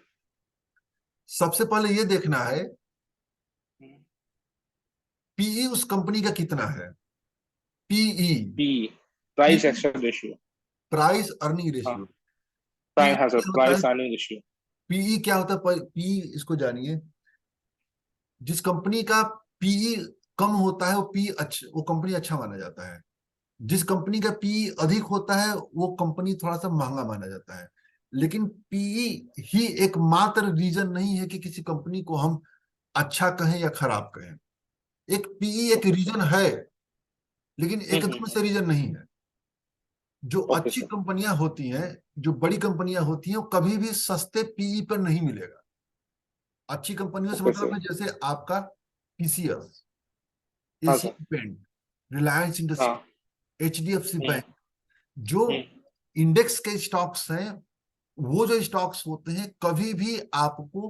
सबसे पहले ये देखना है पीई उस कंपनी का कितना है। PE, P, price PE action ratio. Price earning हाँ। रेशियो। पीई प्राइस, हाँ सर, क्या होता है, प्राइस अर्निंग रेशियो। पीई क्या होता है, पीई इसको जानिए। जिस कंपनी का पीई कम होता है वो पी अच्छा, वो कंपनी अच्छा माना जाता है। जिस कंपनी का पीई अधिक होता है वो कंपनी थोड़ा सा महंगा माना जाता है। लेकिन पीई ही एकमात्र रीजन नहीं है कि किसी कंपनी को हम अच्छा कहें या खराब कहें। एक पीई एक ओके सर। रीजन है, लेकिन एकदम से रीजन नहीं है। जो ओके अच्छी सर। कंपनियां होती हैं, जो बड़ी कंपनियां होती हैं, वो कभी भी सस्ते पीई पर नहीं मिलेगा। अच्छी कंपनियों से ओके मतलब सर। है जैसे आपका टीसीएस, हाँ एशियन सर। पेंट, रिलायंस हाँ। इंडस्ट्री, एचडीएफसी हम्म। बैंक, जो हम्म। इंडेक्स के स्टॉक्स हैं, वो जो स्टॉक्स होते हैं कभी भी आपको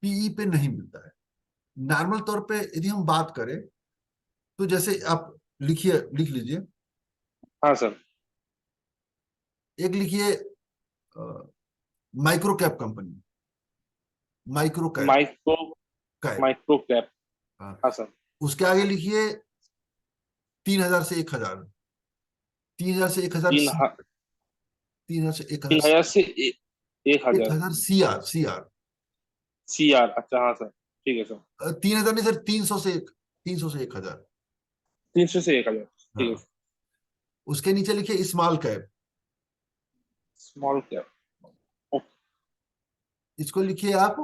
पीई पे नहीं मिलता है। नॉर्मल तौर पे यदि हम बात करें तो जैसे आप लिखिए, लिख लीजिए, हाँ सर। एक लिखिए micro cap company, micro cap micro, cap. Micro cap. हाँ, हाँ सर। उसके आगे लिखिए 3,000 से 1,000, 3,000 से 1,000 तीन ह- 3,000 से 1,000, 3,000 से 1,000। 1,000 सीआर, सीआर। सी आर, अच्छा हाँ सर, ठीक है सर। 3,000 नहीं सर, 300 से 1,000। 300 से 1,000, ठीक है हाँ, सर। उसके नीचे लिखिए स्मॉल कैप, स्मॉल कैप। इसको लिखिए आप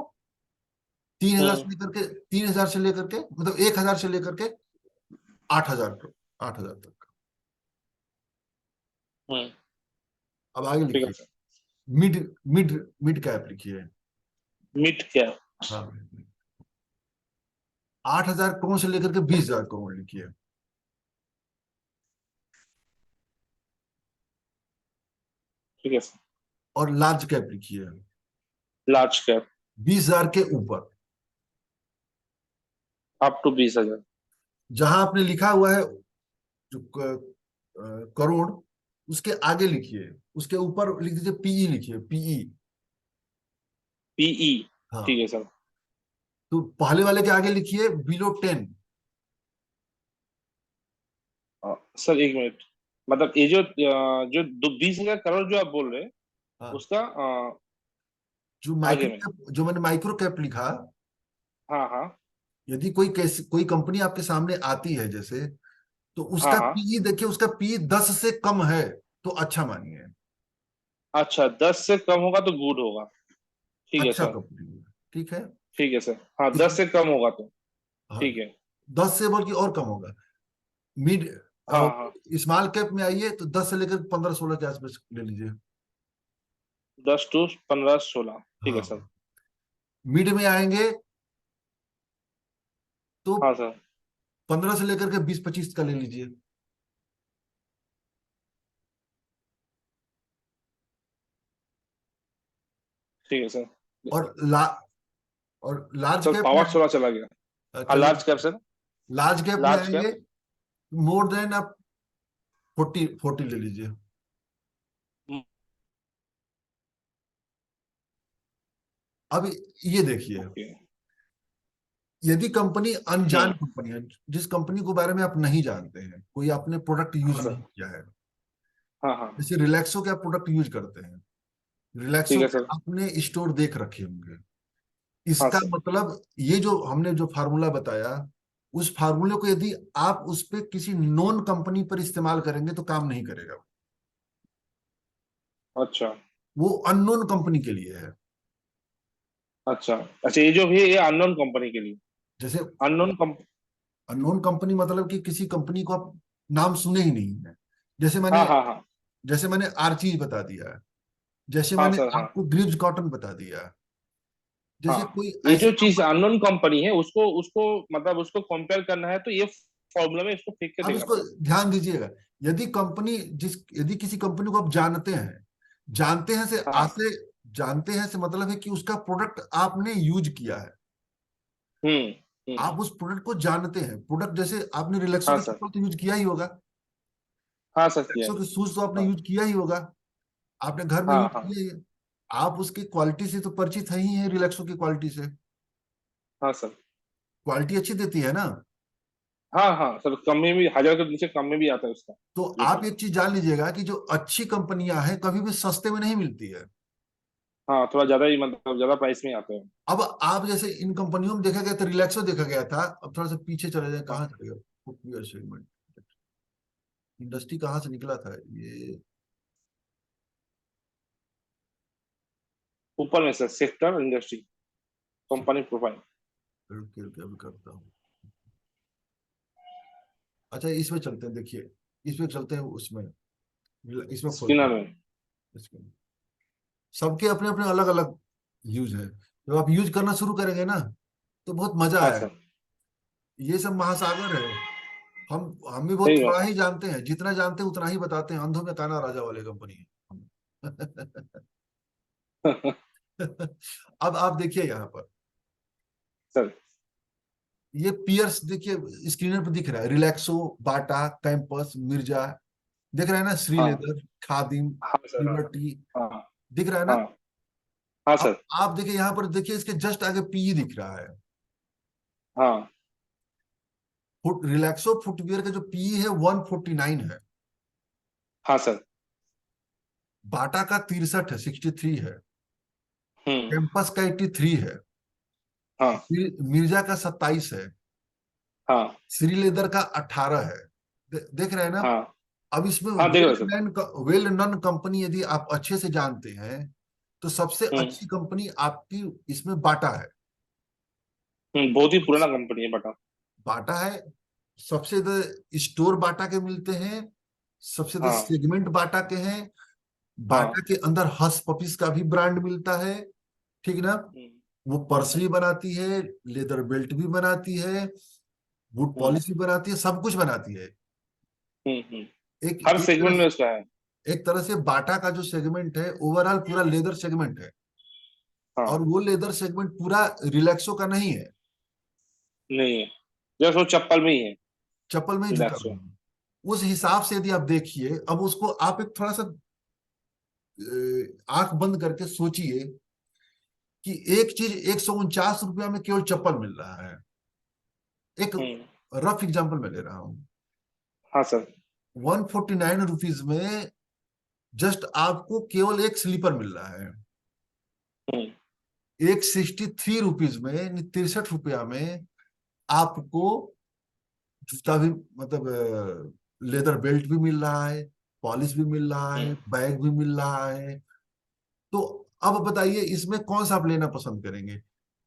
3,000 हम्म। से लेकर के, 3,000 से लेकर के मतलब 1,000 से लेकर के 8,000 तक, 8,000 तक। हम्म। अब आगे ठीक है लिखिए sir. Mid mid mid cap लिखिए। Mid cap. हाँ, 8,000 करोड़ से लेकर के 20,000 करोड़ लिखिए। ठीक है सर। और लार्ज कैप लिखिए, लार्ज कैप। 20,000 के ऊपर। Up to 20,000। जहां आपने लिखा हुआ है जो करोड़, उसके आगे लिखिए, उसके ऊपर लिख दीजिए पीई, लिखिए पीई। पीई। ठीक हाँ, है सर। तो पहले वाले के आगे लिखिए बिलो 10। सर एक मिनट, मतलब ये जो जो 20,000 करोड़ जो आप बोल रहे हैं, हाँ, उसका जो आगे माइक्रो में। कैप, जो मैंने माइक्रो कैप लिखा, हाँ हाँ। यदि कोई कैसी कोई कंपनी आपके सामने आती है, जैसे तो हाँ उसका हाँ। पीई देखिए, उसका पी 10 से कम है तो अच्छा मानिए, अच्छा, 10 से कम होगा तो गुड होगा। ठीक है अच्छा सर। कंपनी है, ठीक है। ठीक है सर, हाँ इस 10 से कम होगा तो। हाँ, ठीक है। 10 से बल्कि और कम होगा। मिड हाँ हाँ। स्मॉल कैप में आइए तो 10 से लेकर 15-16 के आसपास ले लीजिए। 10 to 15 16, ठीक है हाँ, सर। मिड में आएंगे तो हाँ सर। 15 से लेकर के 20-25 का ले लीजिए। ठीक है सर। और ला और लार्ज सर कैप में पावर थोड़ा चला गया। हाँ, चलिए, large cap sir. Large cap में लार्ज आएंगे, कैप। मोर देन आप 40 ले लीजिए। अब ये देखिए, ओके। यदि कंपनी अनजान हम्म। कंपनी है, जिस कंपनी के बारे में आप नहीं जानते हैं, कोई आपने प्रोडक्ट हाँ यूज सर। नहीं किया है, हाँ हाँ। जैसे रिलैक्सो के आप प्रोडक्ट यूज करते हैं, ठीक रिलैक्सो है के सर। आपने स्टोर देख रखे होंगे, हाँ इसका सर। मतलब ये जो हमने जो फार्मूला बताया, उस फार्मूले को यदि आप उस पे किसी नॉन कंपनी पर इस्तेमाल करेंगे तो काम नहीं करेगा। अच्छा। वो अननोन कंपनी के लिए है। अच्छा अच्छा, ये जो भी है ये अननोन कंपनी के लिए। जैसे अननोन कंप अननोन कंपनी मतलब कि किसी कंपनी को आप नाम सुने ही नहीं है। जैसे हाँ मैंने हाँ हाँ। जैसे मैंने आर्चीज बता दिया है, जैसे हाँ मैंने सर। हाँ आपको ग्रीव्स कॉटन बता दिया है, जैसे हाँ। कोई ये ऐसी जो चीज कंपनी। अननोन कंपनी है उसको उसको मतलब उसको कंपेयर करना है तो ये फॉर्मूला में इसको फेंक के अब देगा इसको सर। ध्यान दीजिएगा, यदि किसी कंपनी को आप जानते हैं, जानते हैं से हाँ। आसे जानते हैं से मतलब है कि उसका प्रोडक्ट आपने यूज किया है। हम्म। हम्म। आप उस प्रोडक्ट को जानते हैं, प्रोडक्ट जैसे आपने रिलैक्सो हाँ के सर। चप्पल तो यूज किया ही होगा, हाँ सर, किया रिलैक्सो है। के शूज तो आपने हाँ यूज किया ही होगा, आपने घर में हाँ यूज हाँ। किया ही है। आप उसकी क्वालिटी से तो परिचित है ही है, रिलैक्सो की क्वालिटी से, हाँ सर। क्वालिटी अच्छी देती है ना। हाँ हाँ सर, कम में भी 1000 के नीचे कम में भी आता है उसका तो आप रेटिंग। एक चीज जान लीजिएगा कि जो अच्छी कंपनियां हैं कभी भी सस्ते में नहीं मिलती है। हाँ, थोड़ा ज्यादा ही मतलब ज्यादा प्राइस में आते हैं। अब आप जैसे इन कंपनियों में देखा गया था, रिलैक्सो देखा गया था, अब थोड़ा सा पीछे चले जाए, हाँ कहाँ चले गए, फुटवियर सेगमेंट, इंडस्ट्री कहाँ से निकला था ये, ऊपर में sir sector industry company profile. अभी करता हूँ। अच्छा, इसमें चलते हैं, देखिए इसमें चलते हैं, उसमें इसमें खोलते स्किनर हैं, में। इसमें सबके अपने अपने अलग अलग यूज है। जब आप यूज करना शुरू करेंगे ना तो बहुत मजा हाँ आएगा। सर। ये सब महासागर है, हम भी बहुत सही थोड़ा बात। ही जानते हैं, जितना जानते हैं उतना ही बताते हैं, अंधों में काना राजा वाले कंपनी है हम। अब आप देखिए यहाँ पर, सर। ये पियर्स देखिए, स्क्रीनर पर दिख रहा है, रिलैक्सो, बाटा, कैंपस, मिर्जा, दिख रहा है ना, श्री हाँ लेदर, खादिम, हाँ सर। हाँ लिबर्टी, हाँ। दिख रहा है ना। हाँ हाँ अब सर। आप देखिए यहाँ पर, देखिए इसके जस्ट आगे पीई दिख रहा है। हाँ रिलैक्सो फुटवियर का जो पीई है 149 है, हाँ सर। बाटा का 63 है, 63 है, हम्म। कैंपस का 83 है, हाँ मिर्जा का 27 है, हाँ। श्री लेदर का 18 है। देख रहे हैं ना। हाँ अब इसमें हाँ, देख रहे सर। वेल नन कंपनी यदि आप अच्छे से जानते हैं तो सबसे हम्म। अच्छी कंपनी आपकी इसमें बाटा है। बहुत ही पुराना कंपनी है बटा। बाटा है, सबसे ज्यादा स्टोर बाटा के मिलते हैं, सबसे ज्यादा हाँ सेगमेंट बाटा के हैं। बाटा हाँ। के अंदर हस पपीस का भी ब्रांड मिलता है, ठीक ना। हम्म। वो पर्स भी बनाती है, लेदर बेल्ट भी बनाती है, बूट हम्म। पॉलिश भी बनाती है, सब कुछ बनाती है। हम्म। एक हर एक तरह सेगमेंट में से उसका है। एक तरह से बाटा का जो सेगमेंट है ओवरऑल पूरा लेदर सेगमेंट है, और हाँ। वो लेदर सेगमेंट पूरा रिलैक्सो का नहीं है, नहीं है, जैसे वो चप्पल में ही है। चप्पल में ही झुका रिलैक्स हुआ हो। है। उस हिसाब से यदि आप देखिए, अब उसको आप एक थोड़ा सा आंख बंद करके सोचिए कि एक चीज 149 रुपया में केवल चप्पल मिल रहा है, एक हम्म। रफ एग्जांपल मैं ले रहा हूँ, हाँ सर। 149 रुपीज में जस्ट आपको केवल एक स्लीपर मिल रहा है। हम्म। 163 रुपीज में, 63 रुपया में आपको जूता भी मतलब लेदर बेल्ट भी मिल रहा है, पॉलिश भी मिल रहा है, बैग भी मिल रहा है। तो अब बताइए इसमें कौन सा आप लेना पसंद करेंगे?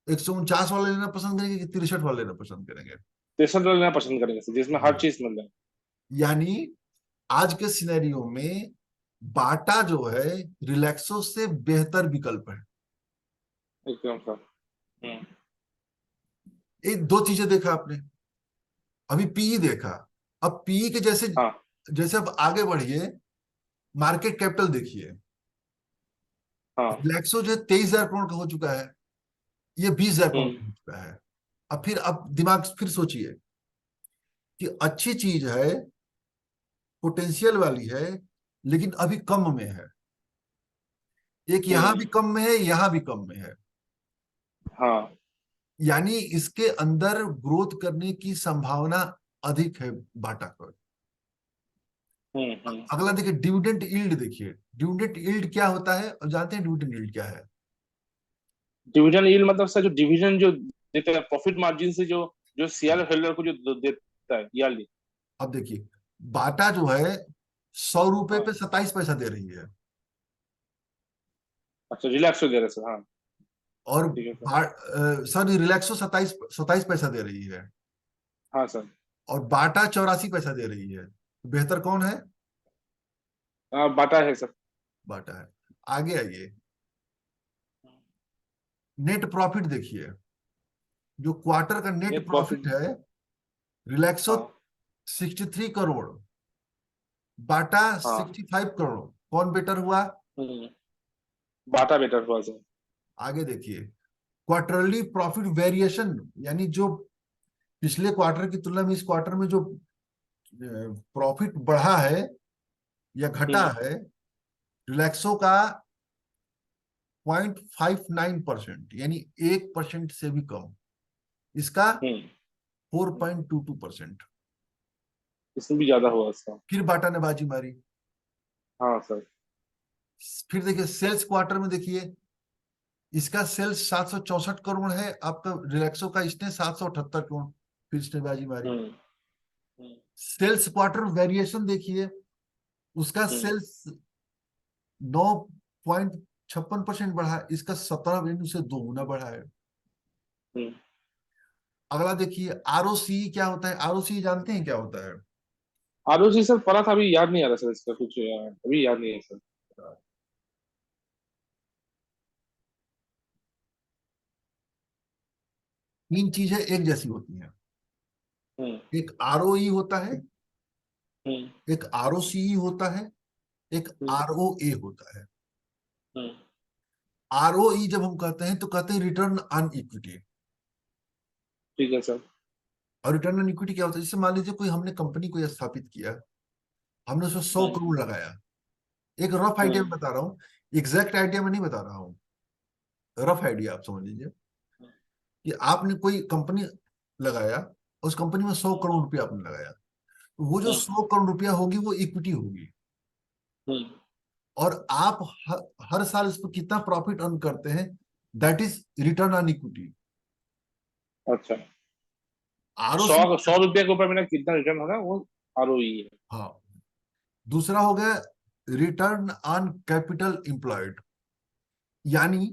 149 वाला लेना पसंद करेंगे कि 63 वाला लेना पसंद करेंगे? 63 लेना पसंद करेंगे सर, जिसमें हर चीज मिल जाए। यानी आज के सिनेरियो में बाटा जो है रिलैक्सो से बेहतर विकल्प है। एकदम सर। हम्म। एक दो चीजें देखा आपने, अभी पीई देखा, अब पीई के जैसे हाँ जैसे अब आगे बढ़िए, मार्केट कैपिटल देखिए। हाँ। रिलैक्सो जो है 23,000 करोड़ का हो चुका है, ये 20,000 करोड़ हम्म का हो चुका है। अब दिमाग फिर सोचिए कि अच्छी चीज है, पोटेंशियल वाली है, लेकिन अभी कम में है। एक यहां हम्म। भी कम में है, यहां भी कम में है। हाँ। यानी इसके अंदर ग्रोथ करने की संभावना अधिक है बाटा पर। हम्म। अगला देखिए डिविडेंड यील्ड देखिए। डिविडेंड यील्ड क्या होता है, और जानते हैं डिविडेंड यील्ड क्या है? डिविजन यील्ड मतलब सर जो डिवीजन जो देता है प्रॉफिट मार्जिन से, जो जो शेयर होल्डर को जो देता है ईयरली। अब देखिए बाटा जो है 100 रुपए पे हाँ। 27 पैसा दे रही है, अच्छा, रिलैक्स हो गया सर, हाँ। और ठीक है सर। सॉरी रिलैक्सो 27 पैसा दे रही है, हाँ सर। और बाटा 84 पैसा दे रही है। बेहतर कौन है? हाँ, बाटा है सर। बाटा है। आगे आइए, नेट प्रॉफिट देखिए। जो क्वार्टर का नेट नेट प्रॉफिट प्रॉफिट। है, रिलैक्सो हाँ 63 करोड़, बाटा हाँ। 65 करोड़। कौन बेटर हुआ? हम्म। बाटा बेटर हुआ सर। आगे देखिए, क्वार्टरली प्रॉफिट वेरिएशन, यानी जो पिछले क्वार्टर की तुलना में इस क्वार्टर में जो प्रॉफिट बढ़ा है या घटा हम्म है, रिलैक्सो का 0.59%, यानी 1% से भी कम। इसका हम्म। 4.22%। इसमें भी ज्यादा हुआ इसका। फिर बाटा ने बाजी मारी। हाँ सर। फिर देखिए सेल्स क्वार्टर में देखिए, इसका सेल्स 764 करोड़ है, आपका रिलैक्सो का इसने 778 करोड़, फिर इसने बाजी मारी। हम्म हम्म सेल्स क्वार्टर वेरिएशन देखिए, उसका हम्म सेल्स 9.56% बढ़ा, इसका 17 से 2 गुना बढ़ा है। हम्म। अगला देखिए आरओसी क्या होता है, आरओसी जानते हैं क्या होता है? आरुषि सर पढ़ा था, अभी याद नहीं आ रहा सर इसका कुछ, अभी याद नहीं है सर। तीन चीजें एक जैसी होती हैं। हम्म एक आरओई होता है, हम्म एक आरओसीई होता है, एक हम्म आरओए होता है। हम्म। आरओई जब हम कहते हैं तो कहते हैं रिटर्न ऑन इक्विटी। ठीक है सर। और रिटर्न ऑन इक्विटी क्या होता है? जैसे मान लीजिए कोई हमने कंपनी को स्थापित किया, हमने उसमें 100 हम्म करोड़ लगाया। एक रफ आइडिया हम्म में बता रहा हूँ, एग्जैक्ट आइडिया में नहीं बता रहा हूँ, रफ आइडिया आप समझ लीजिए कि आपने कोई कंपनी लगाया, उस कंपनी में 100 करोड़ रुपया आपने लगाया, तो वो जो हम्म 100 करोड़ रुपया होगी वो इक्विटी होगी। हम्म। और आप हर साल इस पर कितना प्रॉफिट अर्न करते हैं, that is return on equity. अच्छा। आरओसी, 100 रुपये के ऊपर मेरा कितना रिटर्न होगा वो आरओई है। हाँ। दूसरा हो गया रिटर्न ऑन कैपिटल एम्प्लॉयड, यानी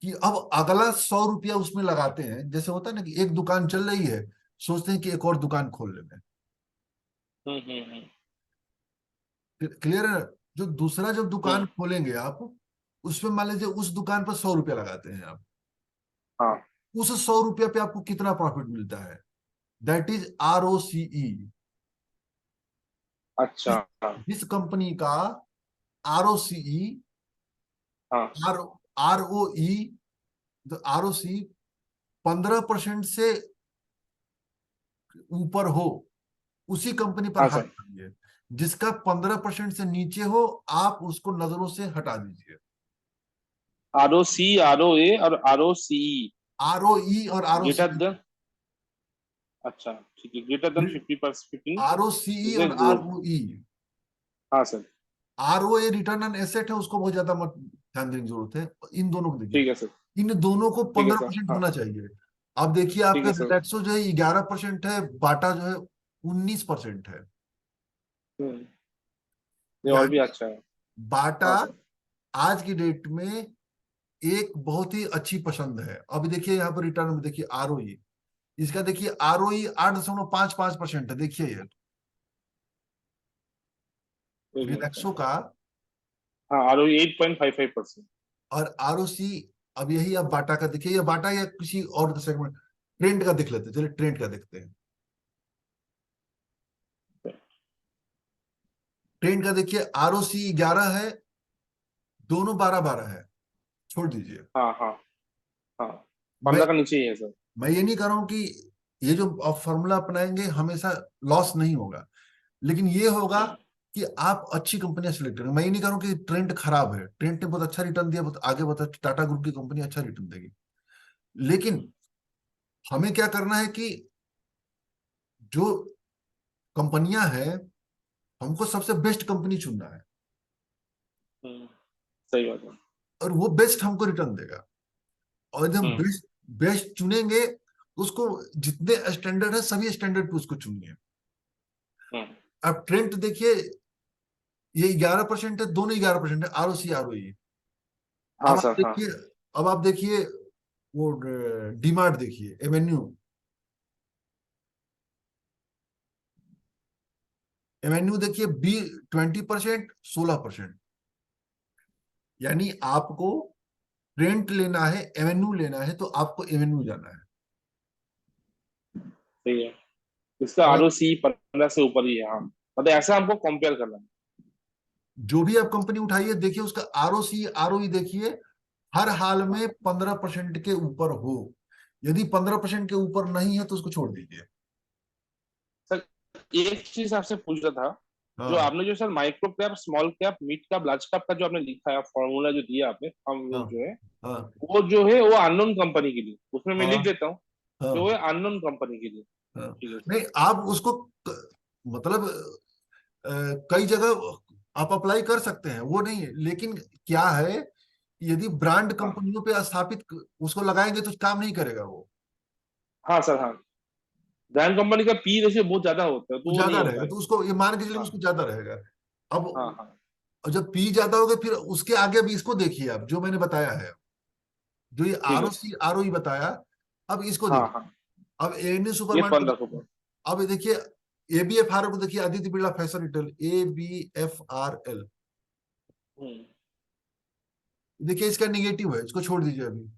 कि अब अगला 100 रुपया उसमें लगाते हैं। जैसे होता है ना कि एक दुकान चल रही है, सोचते हैं कि एक और दुकान खोल लेते हैं। हम्म। क्लियर है? जो दूसरा जब दुकान हम्म। खोलेंगे आप, उसमें मान लीजिए उस दुकान पर 100 रुपया लगाते हैं आप, हाँ। उस 100 रुपया पे आपको कितना प्रॉफिट मिलता है, दैट इज आरओसीई। अच्छा। हाँ जिस कंपनी का आरओसीई, हाँ। आर आरओई, आरओसी 15% से ऊपर हो, उसी कंपनी पर हाँ हाथ सर। डालिए। जिसका 15% से नीचे हो, आप उसको नजरों से हटा दीजिए। आर ओ सी, आर ओ ए और आर ओ सी। आरओई और ग्रेटर आरओसीई, देन। अच्छा ठीक है, greater than 50%, 15। ROCE is a और ग्रोथ। आरओई। हाँ sir. ROA return on asset है, उसको बहुत ज्यादा मत ध्यान देने की जरूरत है। इन दोनों को देखिए, ठीक है सर। इन दोनों को ठीक है पंद्रह सर। परसेंट हाँ। होना चाहिए। अब देखिए ठीक आपके है सर। रिलैक्सो जो है 11% है, बाटा जो है 19% है। हम्म। ये और भी यानी अच्छा है। बाटा हाँ सर। आज की डेट में एक बहुत ही अच्छी पसंद है। अभी देखिए यहाँ पर रिटर्न में देखिए आरओई, इसका देखिए आरओई 8.55% है, देखिए ये एक मिनट सर। रिलैक्सो का। हाँ, आर ओ 8.55%। और आरओसी, अब यही आप बाटा का देखिए, या बाटा या किसी और सेगमेंट, ट्रेंड का देख लेते हैं, चलिए ट्रेंड का देखते हैं। ट्रेंड का देखिए आरओसी 11 है, दोनों 12-12 है, छोड़ दीजिए। हाँ हाँ हाँ। मैं 15 का नीचे ही है सर। मैं ये नहीं कर रहा हूं कि ये जो आप फॉर्मूला अपनाएंगे हमेशा लॉस नहीं होगा, लेकिन ये होगा हम्म। कि आप अच्छी कंपनियां सिलेक्ट करेंगे। मैं ये नहीं कर रहा हूं कि ट्रेंड खराब है, ट्रेंड ने बहुत अच्छा रिटर्न दिया, बहुत आगे बता, टाटा ग्रुप की कंपनी अच्छा रिटर्न देगी, लेकिन हमें क्या करना है कि जो कंपनियां हैं, हमको सबसे बेस्ट कंपनी चुनना है, हम्म, सही बात है। और वो बेस्ट हमको रिटर्न देगा। और जब हम हम्म। बेस्ट बेस्ट चुनेंगे तो उसको, जितने स्टैंडर्ड है सभी स्टैंडर्ड पे उसको चुनिए। हम्म। अब ट्रेंड देखिए, ये 11% है, दोनों 11% है, आरओसी आरओई। हाँ अब आप सर। हाँ। देखिए, अब आप देखिए वो डीमार्ट देखिए, एवेन्यू, एवेन्यू देखिए, 20%, 16%। यानी आपको रेंट लेना है, एवेन्यू लेना है, तो आपको एवेन्यू जाना है। सही है। इसका और आर ओ सी 15 से ऊपर ही है। हाँ, मतलब ऐसा हमको कंपेयर करना है। जो भी आप कंपनी उठाइए देखिए उसका आरओसी आरओई देखिए, हर हाल में 15% के ऊपर हो। यदि 15% के ऊपर नहीं है तो उसको छोड़ दीजिए। सर, एक चीज आपसे पूछ रहा था। जो हाँ आपने जो sir micro cap, small cap, mid cap, large cap का जो आपने लिखा है, फॉर्मूला जो दिया आपने, हम हाँ वो जो है, हाँ वो जो है वो अननोन कंपनी के लिए, उसमें मैं लिख हाँ देता हूँ। जो है हाँ अननोन कंपनी के लिए। हाँ। ठीक है सर। नहीं, आप उसको मतलब कई जगह आप अप्लाई कर सकते हैं, वो नहीं है, लेकिन क्या है, यदि ब्रांड हाँ कंपनियों पे स्थापित उसको लगाएंगे तो काम नहीं करेगा वो हाँ सर। हाँ, ब्रांड कंपनी का पी रेशियो बहुत ज्यादा होता है, तो वो नहीं ज्यादा होता रहेगा, है। तो उसको ये मान के चलिए हाँ उसको ज्यादा रहेगा। अब हाँ हाँ। जब पी ज्यादा होगा फिर उसके आगे भी इसको देखिए, आप जो मैंने बताया है, जो ये ठीक है आरओसी सर। आरओई बताया, अब इसको हाँ देखिए। हाँ। अब एएनयू ये सुपरमार्ट को 15 देखिए। ऊपर। अब ये देखिए एबीएफआर को देखिए, Aditya Birla fashion retail, ABFRL, हम्म। देखिए इसका निगेटिव है, इसको छोड़ दीजिए अभी।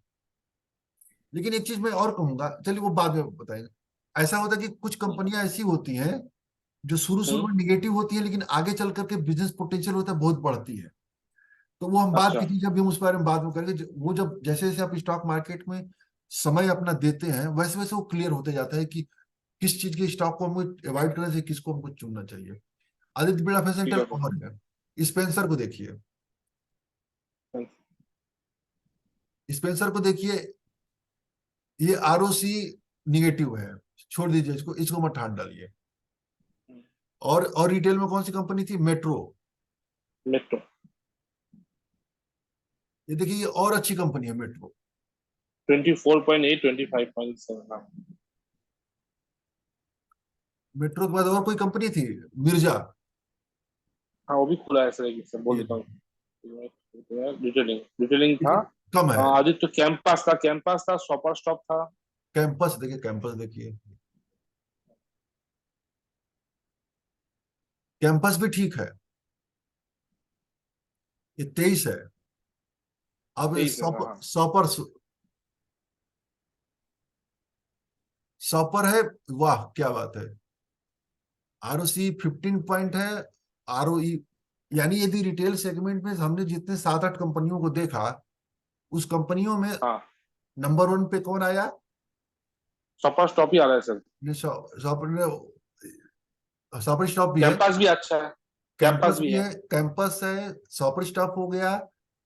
लेकिन एक चीज मैं और कहूंगा, चलिए वो बाद में बताएंगे। ऐसा होता है कि कुछ कंपनियां ऐसी होती हैं जो शुरू शुरू हम्म। में निगेटिव होती है, लेकिन आगे चल करके बिजनेस पोटेंशियल होता है, बहुत बढ़ती है। तो वो हम बात अच्छा। की चीज अभी हम उस बारे में बाद में करेंगे। वो जब जैसे जैसे आप स्टॉक मार्केट में समय अपना देते हैं, वैसे वैसे वो क्लियर होते जाता है कि किस चीज के स्टॉक को हमको अवॉइड करना चाहिए, किसको हमको चुनना चाहिए। आदित्य बिरला फैशन ठीक रिटेल है सर। और है, स्पेंसर को देखिए, स्पेंसर को देखिए, ये आरओसी निगेटिव है, छोड़ दीजिए इसको, इसको मत ठान डालिए। और रिटेल में कौन सी कंपनी थी, मेट्रो, मेट्रो। ये देखिए ये और अच्छी कंपनी है मेट्रो। 24.8, 25.7। हाँ। मेट्रो के बाद और कोई कंपनी थी, मिर्जा, हाँ, वो भी खुला है सर, एक सर बोल ये देता हूँ। डिटेलिंग डिटेलिंग था। कम है। आदित्य तो कैंपस था, कैंपस था, शॉपर स्टॉप था। कैंपस देखिए, कैंपस देखिए, कैंपस भी ठीक है, ये 23 है। अब 23 है सर। हाँ। सॉपर, सॉपर है, वाह क्या बात है, आरओसी 15 है, आरओई, यानी यदि रिटेल सेगमेंट में हमने जितने 7-8 कंपनियों को देखा, उस कंपनियों में हाँ, नंबर 1 पे कौन आया, शॉपर स्टॉप ही आ रहा है सर। ये सॉपर, सॉपर स्टॉप भी है, कैंपस भी अच्छा है। कैंपस कैंपस भी भी है। है, कैंपस है, सॉपर स्टॉप हो गया,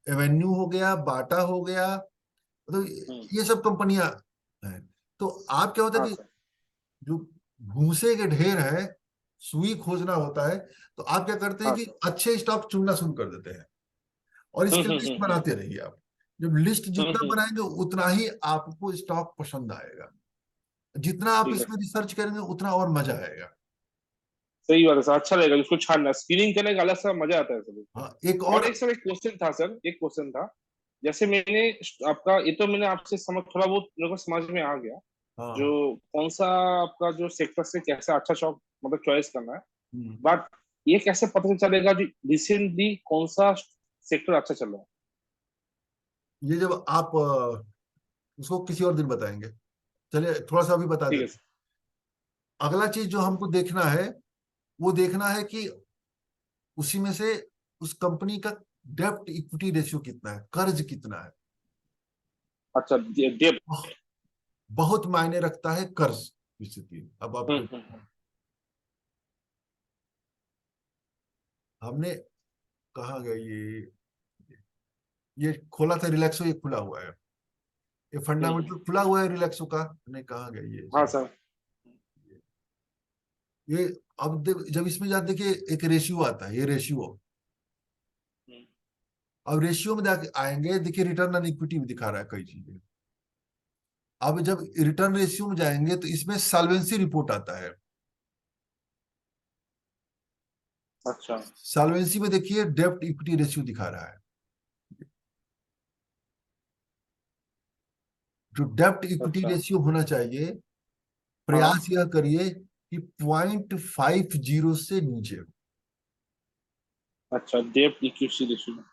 एवेन्यू हो गया, बाटा हो गया, मतलब हम्म। ये सब कंपनियां हैं। तो आप क्या होता है हाँ कि सर। जो भूसे के ढेर है, सुई खोजना होता है, तो आप क्या करते हैं हाँ कि सर। अच्छे स्टॉक चुनना शुरू कर देते हैं, और इसकी लिस्ट बनाते रहिए आप। जब लिस्ट जितना हम्म। बनाएंगे उतना ही आपको स्टॉक पसंद आएगा। जितना आप ठीक है इसमें सर, रिसर्च करेंगे उतना और मजा आएगा। सही बात है सर, अच्छा लगेगा उसको छानना, स्क्रीनिंग करने का अलग सा मजा आता है सर। हाँ एक और और। एक सर, एक क्वेश्चन था सर, एक क्वेश्चन था। जैसे मैंने आपका ये तो मैंने आपसे समझ थोड़ा बहुत मेरे को समझ में आ गया, जो हाँ। कौन सा आपका जो सेक्टर से कैसे अच्छा शॉप मतलब चॉइस करना है। हम्म। बट ये कैसे पता चलेगा जी रिसेंटली कौन सा सेक्टर अच्छा चल रहा है? ये जब आप उसको किसी और दिन बताएंगे, चलिए थोड़ा सा अभी बता ठीक है देते सर। हैं। अगला चीज जो हमको देखना है, वो देखना है कि उसी में से उस कंपनी का डेब्ट इक्विटी रेशियो कितना है, कर्ज कितना है। अच्छा, डेप। बहुत बहुत मायने रखता है कर्ज की स्थिति। अब आपको हम्म। हमने कहा गया ये खोला था रिलैक्सो, ये खुला हुआ है। ये हम्म। फंडामेंटल खुला हुआ है रिलैक्सो का, हमने कहा गया ये हाँ सब। सर। ये अब जब इसमें जाते देखिए एक रेशियो आता है, ये रेशियो। हम्म। अब रेशियो में जाके आएंगे, देखिए रिटर्न ऑन इक्विटी भी दिखा रहा है कई चीजें। अब जब रिटर्न रेशियो में जाएंगे तो इसमें सॉल्वेंसी रिपोर्ट आता है। अच्छा। सॉल्वेंसी में देखिए डेब्ट इक्विटी रेशियो दिखा रहा है। जो डेब्ट इक्विटी अच्छा। रेशियो होना चाहिए, हाँ। प्रयास यह करिए कि 0.50 से नीचे हो। अच्छा, डेप इक्विटी रेशियो।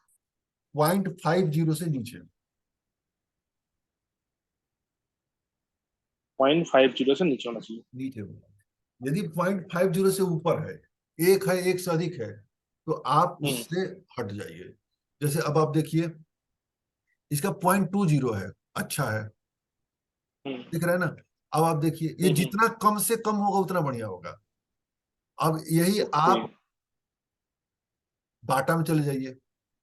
0.50 से नीचे। 0.50 से नीचे होना चाहिए। नीचे हो। यदि 0.50 से ऊपर है, एक है, एक से अधिक है, तो आप हम्म। उससे हट जाइए। जैसे अब आप देखिए इसका 0.20 है, अच्छा है, हम्म। दिख रहा है ना। अब आप देखिए ये हम्म। जितना कम से कम होगा उतना बढ़िया होगा। अब यही ओके। आप बाटा में चले जाइए।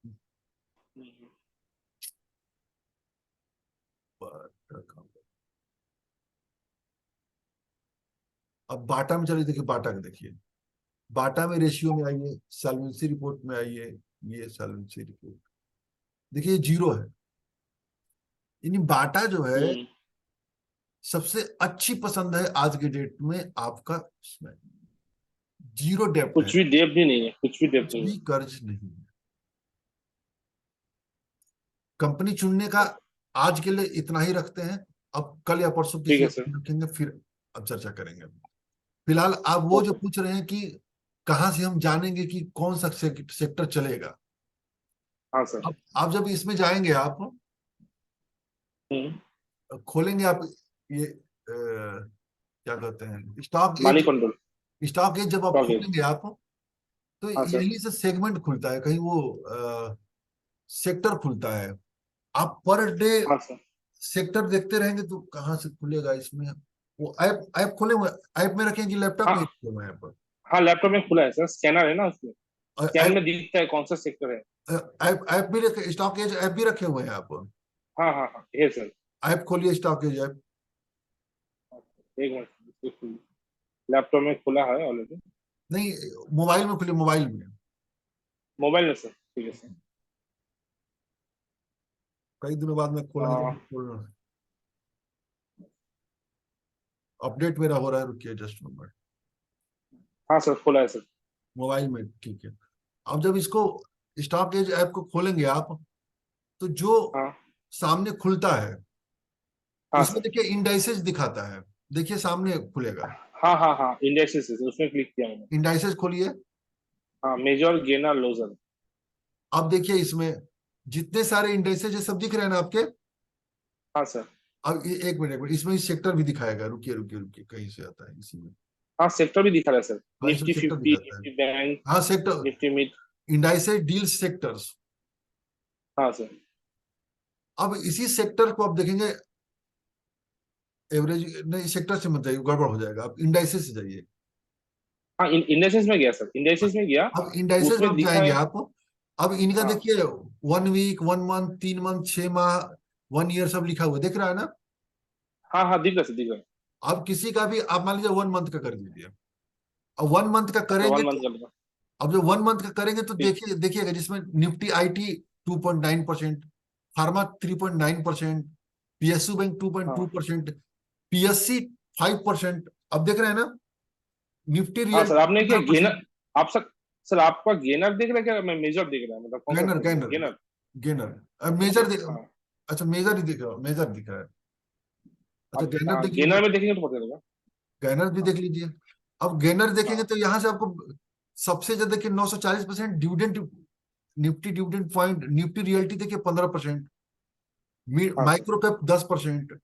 हम्म। अब बाटा में चले, देखिए बाटा का देखिए, बाटा में रेशियो में आइए, सॉल्वेंसी रिपोर्ट में आइए, ये सॉल्वेंसी रिपोर्ट देखिए जीरो है। यानी बाटा जो है हम्म। सबसे अच्छी पसंद है आज के डेट में आपका, उसमें जीरो डेप्ट है, कुछ भी डेप भी नहीं है, कुछ भी डेप कुछ नहीं है। भी कर्ज नहीं है। कंपनी चुनने का आज के लिए इतना ही रखते हैं। अब कल या परसों ठीक किसी है और सर। दिन रखेंगे, फिर अब चर्चा करेंगे। फिलहाल आप वो जो ओके। पूछ रहे हैं कि कहाँ से हम जानेंगे कि कौन सा सेक्टर चलेगा। हाँ सर। अब आप जब इसमें जाएंगे, आप हम्म। खोलेंगे, आप ये क्या कहते हैं, stock money age. Control. Stock age जब आप टॉकेज। खोलेंगे आप, तो हाँ सर। यहीं से सेगमेंट खुलता है, कहीं वो सेक्टर खुलता है। आप पर डे हाँ सर। सेक्टर देखते रहेंगे तो कहाँ से खुलेगा इसमें। वो ऐप ऐप खोले हुए, ऐप में रखेंगे, लैपटॉप में ही हाँ। रखे हुए हैं यहाँ पर। हाँ, लैपटॉप में खुला है सर, स्कैनर है ना उसमें। और स्कैन ऐप में दिखता है कौन सा सेक्टर है। ऐप ऐप भी रखे, स्टॉक एज ऐप भी रखे हुए हैं आप। हाँ हाँ हाँ, ये सर। ऐप खोलिए, स्टॉक एज ऐप। एक मिनट, लैपटॉप में खुला है ऑलरेडी। नहीं, मोबाइल में खोलिए, मोबाइल में। मोबाइल में सर, ठीक है सर। कई दिनों बाद मैं खोला आ, तो अपडेट मेरा हो रहा है, रुकिए जस्ट मोबाइल। हाँ सर, खुला है सर। मोबाइल में ठीक है। अब जब इसको स्टॉक एज ऐप को खोलेंगे आप, तो जो हाँ। सामने खुलता है हाँ इसमें सर। देखिए इंडाइसेस दिखाता है। देखिए सामने खुलेगा, हाँ हाँ हाँ, इंडेक्सेस उसमें क्लिक किया मैंने। इंडाइसेस खोलिए। हाँ, मेजर गेनर लोजर। अब देखिए इसमें जितने सारे इंडाइसेस ये सब दिख रहे हैं ना आपके। हाँ सर। अब एक मिनट इसमें सेक्टर भी दिखाएगा, रुकिए रुकिए रुकिए, कहीं से आता है इसी में। हाँ, सेक्टर भी दिखा रहा है सर। हाँ इसमें निफ्टी सेक्टर 50, दिखाता है। निफ्टी बैंक, हाँ sector, Nifty mid. Indices deal sectors. हाँ सर। अब इसी सेक्टर को आप देखेंगे, एवरेज नहीं, सेक्टर से मत जाइए, गड़बड़ हो जाएगा, आप इंडाइसेस से जाइए। हाँ, इंडेक्सेस में गया सर, इंडेक्सेस में गया। अब इंडाइसेस में उसमें आप दिखा जाएंगे है। आप। अब इनका हाँ देखिए 1 वीक, 1 मंथ, 3 मंथ, 6 माह, 1 ईयर सब लिखा हुआ दिख रहा है ना। हाँ हाँ, दिख रहा है सर, दिख रहा है। अब किसी का भी आप मान लीजिए 1 मंथ का कर दीजिए। अब 1 मंथ का अच्छा, करेंगे 1 मंथ तो, कर लूंगा। अब जब 1 मंथ का करेंगे तो ठीक। देखिए देखिएगा जिसमें Nifty IT 2.9%, pharma 3.9%, PSU bank two point two हाँ। Percent PSC 5%। अब देख रहे हैं ना, निफ्टी हाँ रियल सर, आपने क्या 15%। गेनर, आप सर आपका गेनर देख रहा है क्या, मैं मेजर देख रहा है, मतलब कौन सा गैनर देख रहा है, गैनर गेनर? गेनर ओके, मेजर देख। हाँ। अच्छा मेजर ही दिख रहा, मेजर दिख रहा है। अच्छा आप गैनर देख लीजिए। गेनर में देखेंगे तो पता चलेगा। गैनर भी हाँ देख लीजिए। अब गैनर देखेंगे हाँ तो यहाँ से आपको सबसे ज्यादा देखिए 940% dividend, Nifty dividend point, Nifty realty देखिए 15%, हाँ सर। माइक्रो कैप 10%,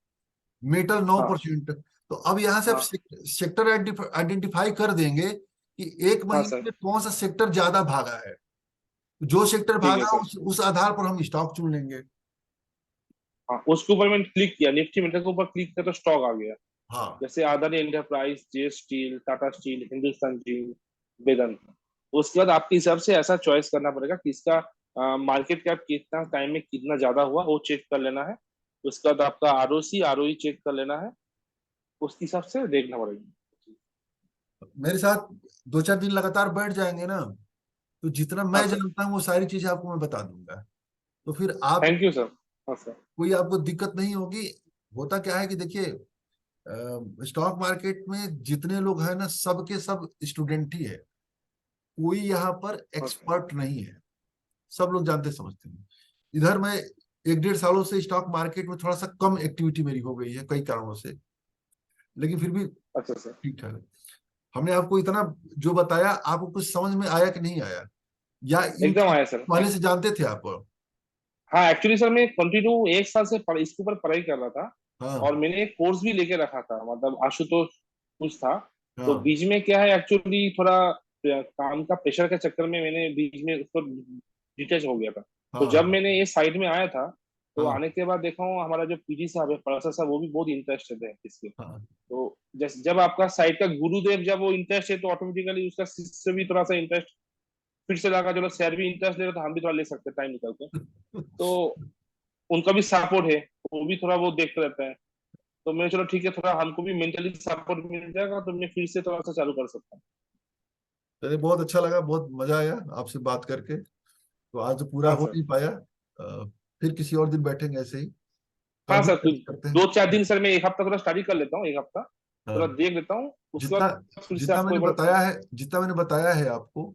मेटल नौ हाँ परसेंट तो अब यहाँ से आप हाँ सेक्टर आइडेंटिफाई कर देंगे कि एक हाँ महीने सर, में कौन सा सेक्टर ज्यादा भागा है। जो सेक्टर ठीक है भागा सर। उस आधार पर हम स्टॉक चुन लेंगे। हाँ, उसके ऊपर मैंने क्लिक किया, निफ्टी मीटर के ऊपर क्लिक किया तो स्टॉक आ गया। हाँ जैसे Adani enterprise, J steel, Tata steel, Hindustan zinc, Vedanta. उसके बाद आपके हिसाब से ऐसा चॉइस करना पड़ेगा कि इसका मार्केट कैप कितना टाइम में कितना ज्यादा हुआ वो चेक कर लेना है। उसके बाद आपका आरओसी आरओई चेक कर लेना है, उस हिसाब से देखना पड़ेगा। मेरे साथ 2-4 दिन लगातार बैठ जाएंगे ना, तो जितना हाँ मैं सर। जानता हूँ वो सारी चीजें आपको मैं बता दूंगा। तो फिर आप, थैंक यू सर। हाँ सर। कोई आपको दिक्कत नहीं होगी। होता क्या है कि देखिए, स्टॉक मार्केट में जितने लोग हैं ना, सबके सब स्टूडेंट ही है। कोई यहाँ पर हाँ सर। एक्सपर्ट नहीं है। सब लोग जानते समझते हैं। इधर मैं 1-1.5 सालों से स्टॉक मार्केट में थोड़ा सा कम एक्टिविटी मेरी हो गई है कई कारणों से, लेकिन फिर भी अच्छा सर। ठीक ठाक है। हमने आपको इतना जो बताया, आपको कुछ समझ में आया कि नहीं आया, या इन एकदम चीजों आया को सर। पहले से जानते थे आप? हाँ, एक्चुअली सर मैं कंटिन्यू एक साल से इसके ऊपर पढ़ाई कर रहा था। और हाँ मैंने एक कोर्स भी लेके रखा था, मतलब आशुतोष कुछ था। तो हाँ बीच में क्या है, एक्चुअली थोड़ा काम का प्रेशर के चक्कर में मैंने बीच में उसको डिटैच हो गया था। तो जब हाँ मैंने ये साइड में आया था, तो हाँ आने के बाद देखा हूँ हमारा जो पीजी साहब है, प्रोफेसर साहब, वो भी बहुत इंटरेस्टेड है इसके। हाँ। तो जैसे जब आपका साइड का गुरुदेव जब वो इंटरेस्ट है, तो ऑटोमेटिकली उसका शिष्य भी थोड़ा सा इंटरेस्ट फिर से लगा, चलो सर भी इंटरेस्ट ले रहे, तो हम भी थोड़ा ले सकते हैं टाइम निकाल के। तो उनका भी सपोर्ट है, वो भी थोड़ा वो देखते रहता है। तो मैं चलो ठीक है, थोड़ा हमको भी मेंटली सपोर्ट मिल जाएगा, तो मैं फिर से थोड़ा सा चालू कर सकता हूँ। चलिए बहुत अच्छा लगा, बहुत मजा आया आपसे बात करके। तो आज तो पूरा हाँ हो सर। नहीं पाया। फिर किसी और दिन बैठेंगे ऐसे ही, हाँ कल भी सर, तो करते दो चार हैं। दिन सर मैं एक हफ्ता थोड़ा स्टडी कर लेता हूँ, एक हफ्ता थोड़ा हाँ देख लेता हूँ, उसके जितना बाद फिर से जितना आपको मैंने एक बार। बताया है, जितना मैंने बताया है आपको,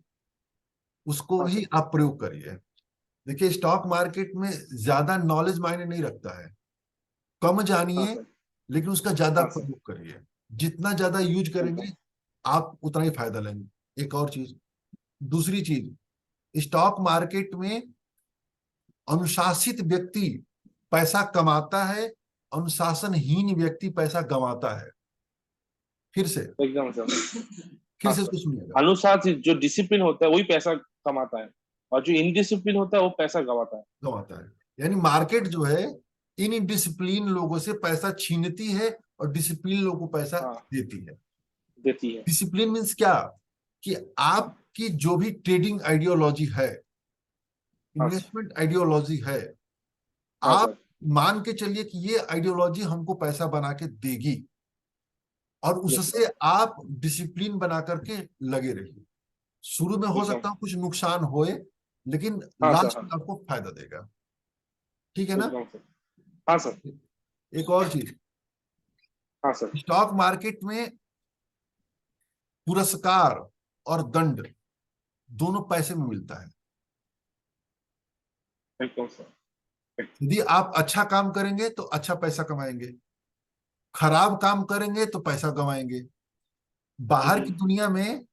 उसको हाँ ही सर। आप प्रयोग करिए। देखिए स्टॉक मार्केट में ज्यादा नॉलेज मायने नहीं रखता है। कम हाँ जानिए, सर। लेकिन उसका ज्यादा हाँ सर। प्रयोग करिए। जितना ज्यादा यूज एकदम। करेंगे, आप उतना ही फायदा लेंगे। एक और चीज, दूसरी चीज, स्टॉक मार्केट में अनुशासित व्यक्ति पैसा कमाता है, अनुशासनहीन व्यक्ति पैसा गंवाता है। फिर से, एकदम सर। फिर हाँ से सर। इसको सुनिएगा। अनुसार से जो डिसिप्लिन होता है वही पैसा कमाता है, और जो इनडिसिप्लिन होता है वो पैसा गवाता है। गंवाता है। यानी मार्केट जो है, इन डिसिप्लिन लोगों से पैसा छीनती है और डिसिप्लिन लोगों को पैसा हाँ, देती है। देती है। डिसिप्लिन मीन्स क्या, कि हाँ। आपकी जो भी ट्रेडिंग आइडियोलॉजी है, हाँ सर। इन्वेस्टमेंट आइडियोलॉजी है, हाँ आप सर। मान के चलिए कि ये आइडियोलॉजी हमको पैसा बना के देगी, और यस उससे सर। आप डिसिप्लिन बना करके लगे रहिए। शुरू में हो एकदम। सकता है कुछ नुकसान होए, लेकिन हाँ सर। लास्ट हाँ। में आपको फायदा देगा। ठीक है ना? एकदम सर। हाँ सर। एक और चीज, हाँ सर। स्टॉक मार्केट में पुरस्कार और दंड दोनों पैसे में मिलता है। एकदम सर। यदि आप अच्छा काम करेंगे तो अच्छा पैसा कमाएंगे, खराब काम करेंगे तो पैसा कमाएंगे। बाहर की हम्म, दुनिया में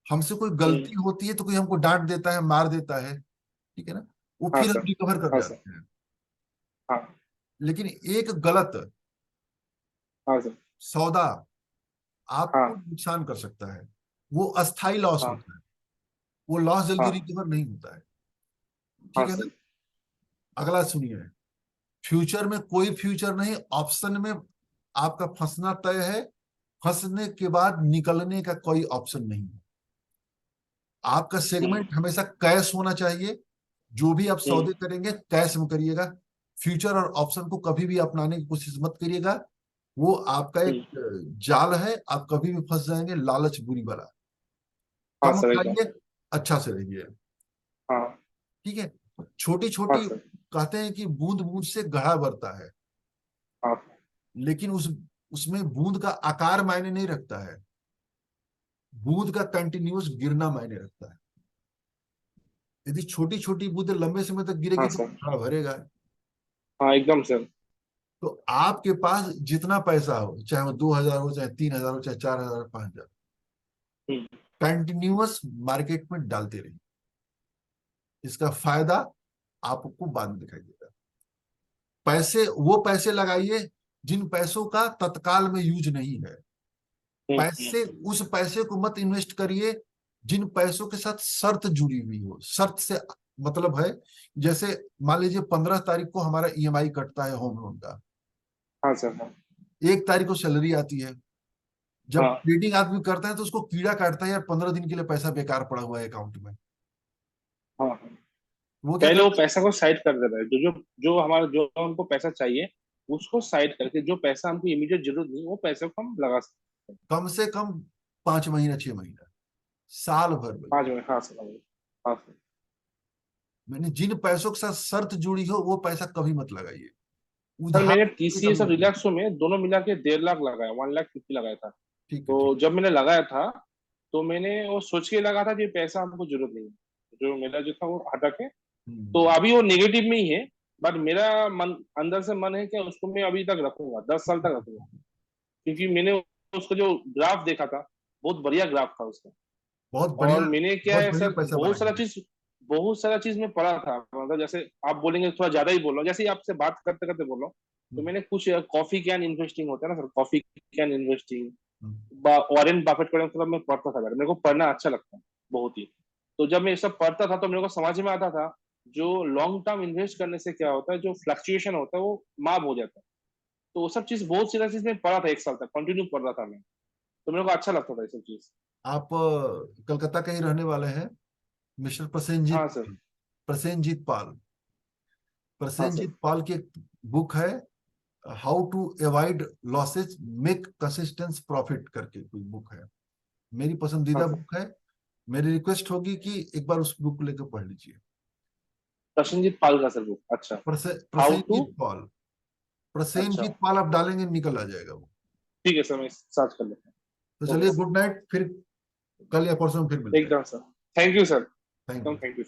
हमसे कोई हम्म, गलती होती है तो कोई हमको डांट देता है, मार देता है, ठीक है ना, वो हाँ फिर हम सर। रिकवर कर हाँ सर। जाते हैं। हाँ। लेकिन एक गलत हाँ सर। सौदा आपको हाँ। नुकसान कर सकता है। वो अस्थाई लॉस हाँ। होता है, वो लॉस जल्दी हाँ। रिकवर नहीं होता है। हाँ ठीक है ना? सर। अगला सुनिए, फ्यूचर में कोई फ्यूचर नहीं, ऑप्शन में आपका फंसना तय है। फंसने के बाद निकलने का कोई ऑप्शन नहीं है। आपका हम्म, सेगमेंट हमेशा कैश होना चाहिए। जो भी आप हम्म, सौदे करेंगे कैश में करिएगा। फ्यूचर और ऑप्शन को कभी भी अपनाने की कोशिश मत करिएगा। वो आपका एक हम्म, जाल है, आप कभी भी फंस जाएंगे, लालच बुरी बला। हाँ कम सर। एकदम। खाइए, अच्छा से रहिए। हाँ। ठीक है? छोटी हाँ छोटी, सर। कहते हैं कि बूंद बूंद से घड़ा भरता है, हाँ। लेकिन उस उसमें बूंद का आकार मायने नहीं रखता है, बूंद का कंटिन्यूअस गिरना मायने रखता है। यदि छोटी छोटी बूंदें लंबे समय तक गिरेगी हाँ तो सर। घड़ा भरेगा। हाँ एकदम सर। तो आपके पास जितना पैसा हो, चाहे वो 2,000 हो, चाहे 3,000 हो, चाहे 4,000, 5,000, हम्म, कंटिन्यूअस मार्केट में डालते रहिए। इसका फायदा आपको बाद में दिखाई देगा। पैसे वो पैसे लगाइए जिन पैसों का तत्काल में यूज नहीं है। पैसे उस पैसे को मत इन्वेस्ट करिए जिन पैसों के साथ शर्त जुड़ी हुई हो। शर्त से मतलब है, जैसे मान लीजिए 15 तारीख को हमारा ईएमआई कटता है होम लोन का, हाँ सर। हाँ 1 तारीख को सैलरी आती है। जब हाँ ट्रेडिंग आदमी करता है तो उसको कीड़ा काटता है यार, 15 दिन के लिए पैसा बेकार पड़ा हुआ है अकाउंट में। हाँ हाँ। वो क्या पहले वो करता पैसा को साइड कर देता है, जो जो जो हमारा जो हमको पैसा चाहिए उसको साइड करके जो पैसा हमको इमीडिएट जरूरत नहीं वो पैसे को हम लगा सकते हैं। है, कम से कम 5 महीना, 6 महीना, साल भर में। 5 मिनट, हाँ सर। हाँ सर। मैंने जिन पैसों के साथ शर्त जुड़ी हो वो पैसा कभी मत लगाइए। सर उधार मैंने भी टीसीएस कभी और मत लीजिए। रिलैक्सो में दोनों मिला के 1.5 लाख लगाया, 1,50,000 लगाया था। ठीक है, ठीक। तो जब मैंने लगाया था तो मैंने वो सोच के लगा था कि पैसा हमको जरूरत नहीं है, जो मेरा जो था वो हटा के। तो हम्म, अभी वो नेगेटिव में ही है, बट मेरा मन अंदर से मन है कि उसको मैं अभी तक रखूंगा, 10 साल तक रखूंगा। क्योंकि मैंने उसका जो ग्राफ देखा था, बहुत बढ़िया ग्राफ था उसका। बहुत और बढ़िया, मैंने क्या बहुत है बढ़िया सर, पैसा बनाएंगे। बहुत सारा चीज में पढ़ा था। मतलब जैसे आप बोलेंगे थोड़ा ज्यादा ही बोल रहा हूँ, जैसे ही आपसे बात करते करते बोल रहा हूँ। तो हम्म, मैंने कुछ कॉफी कैन इन्वेस्टिंग होता है ना sir, coffee can investing, hmm, Warren Buffett का मतलब मैं पढ़ता था, मेरे को पढ़ना अच्छा लगता है बहुत ही। तो जब मैं ये सब पढ़ता था तो मेरे को समझ में आता था जो लॉन्ग टर्म इन्वेस्ट करने से क्या होता है, जो फ्लक्चुएशन होता है वो माफ हो जाता है। तो वो सब चीज, बहुत सारा चीज मैं पढ़ा था, 1 साल तक कंटिन्यू पढ़ रहा था मैं। तो मेरे को अच्छा लगता था ये सब चीज। आप कलकत्ता के ही रहने वाले हैं, मिस्टर हाँ प्रसेनजीत, सर। प्रसेनजीत पाल। हाँ सर। प्रसेनजीत पाल की एक बुक है, how to avoid losses make consistence profit करके कोई बुक है, मेरी हाँ पसंदीदा सर। बुक है। मेरी रिक्वेस्ट होगी कि एक बार उस बुक को लेकर पढ़ लीजिए। प्रसन्नजीत पाल का सर बुक, अच्छा। How to. प्रसेनजीत पाल, अच्छा प्रसेनजीत पाल आप डालेंगे निकल आ जाएगा वो। ठीक है सर, मैं सर्च कर लेता तो हूँ। चलिए, ओके। गुड नाइट, फिर कल या परसों में फिर मिलते हैं। एकदम sir. Thank you sir. Thank एकदम यू। Thank you.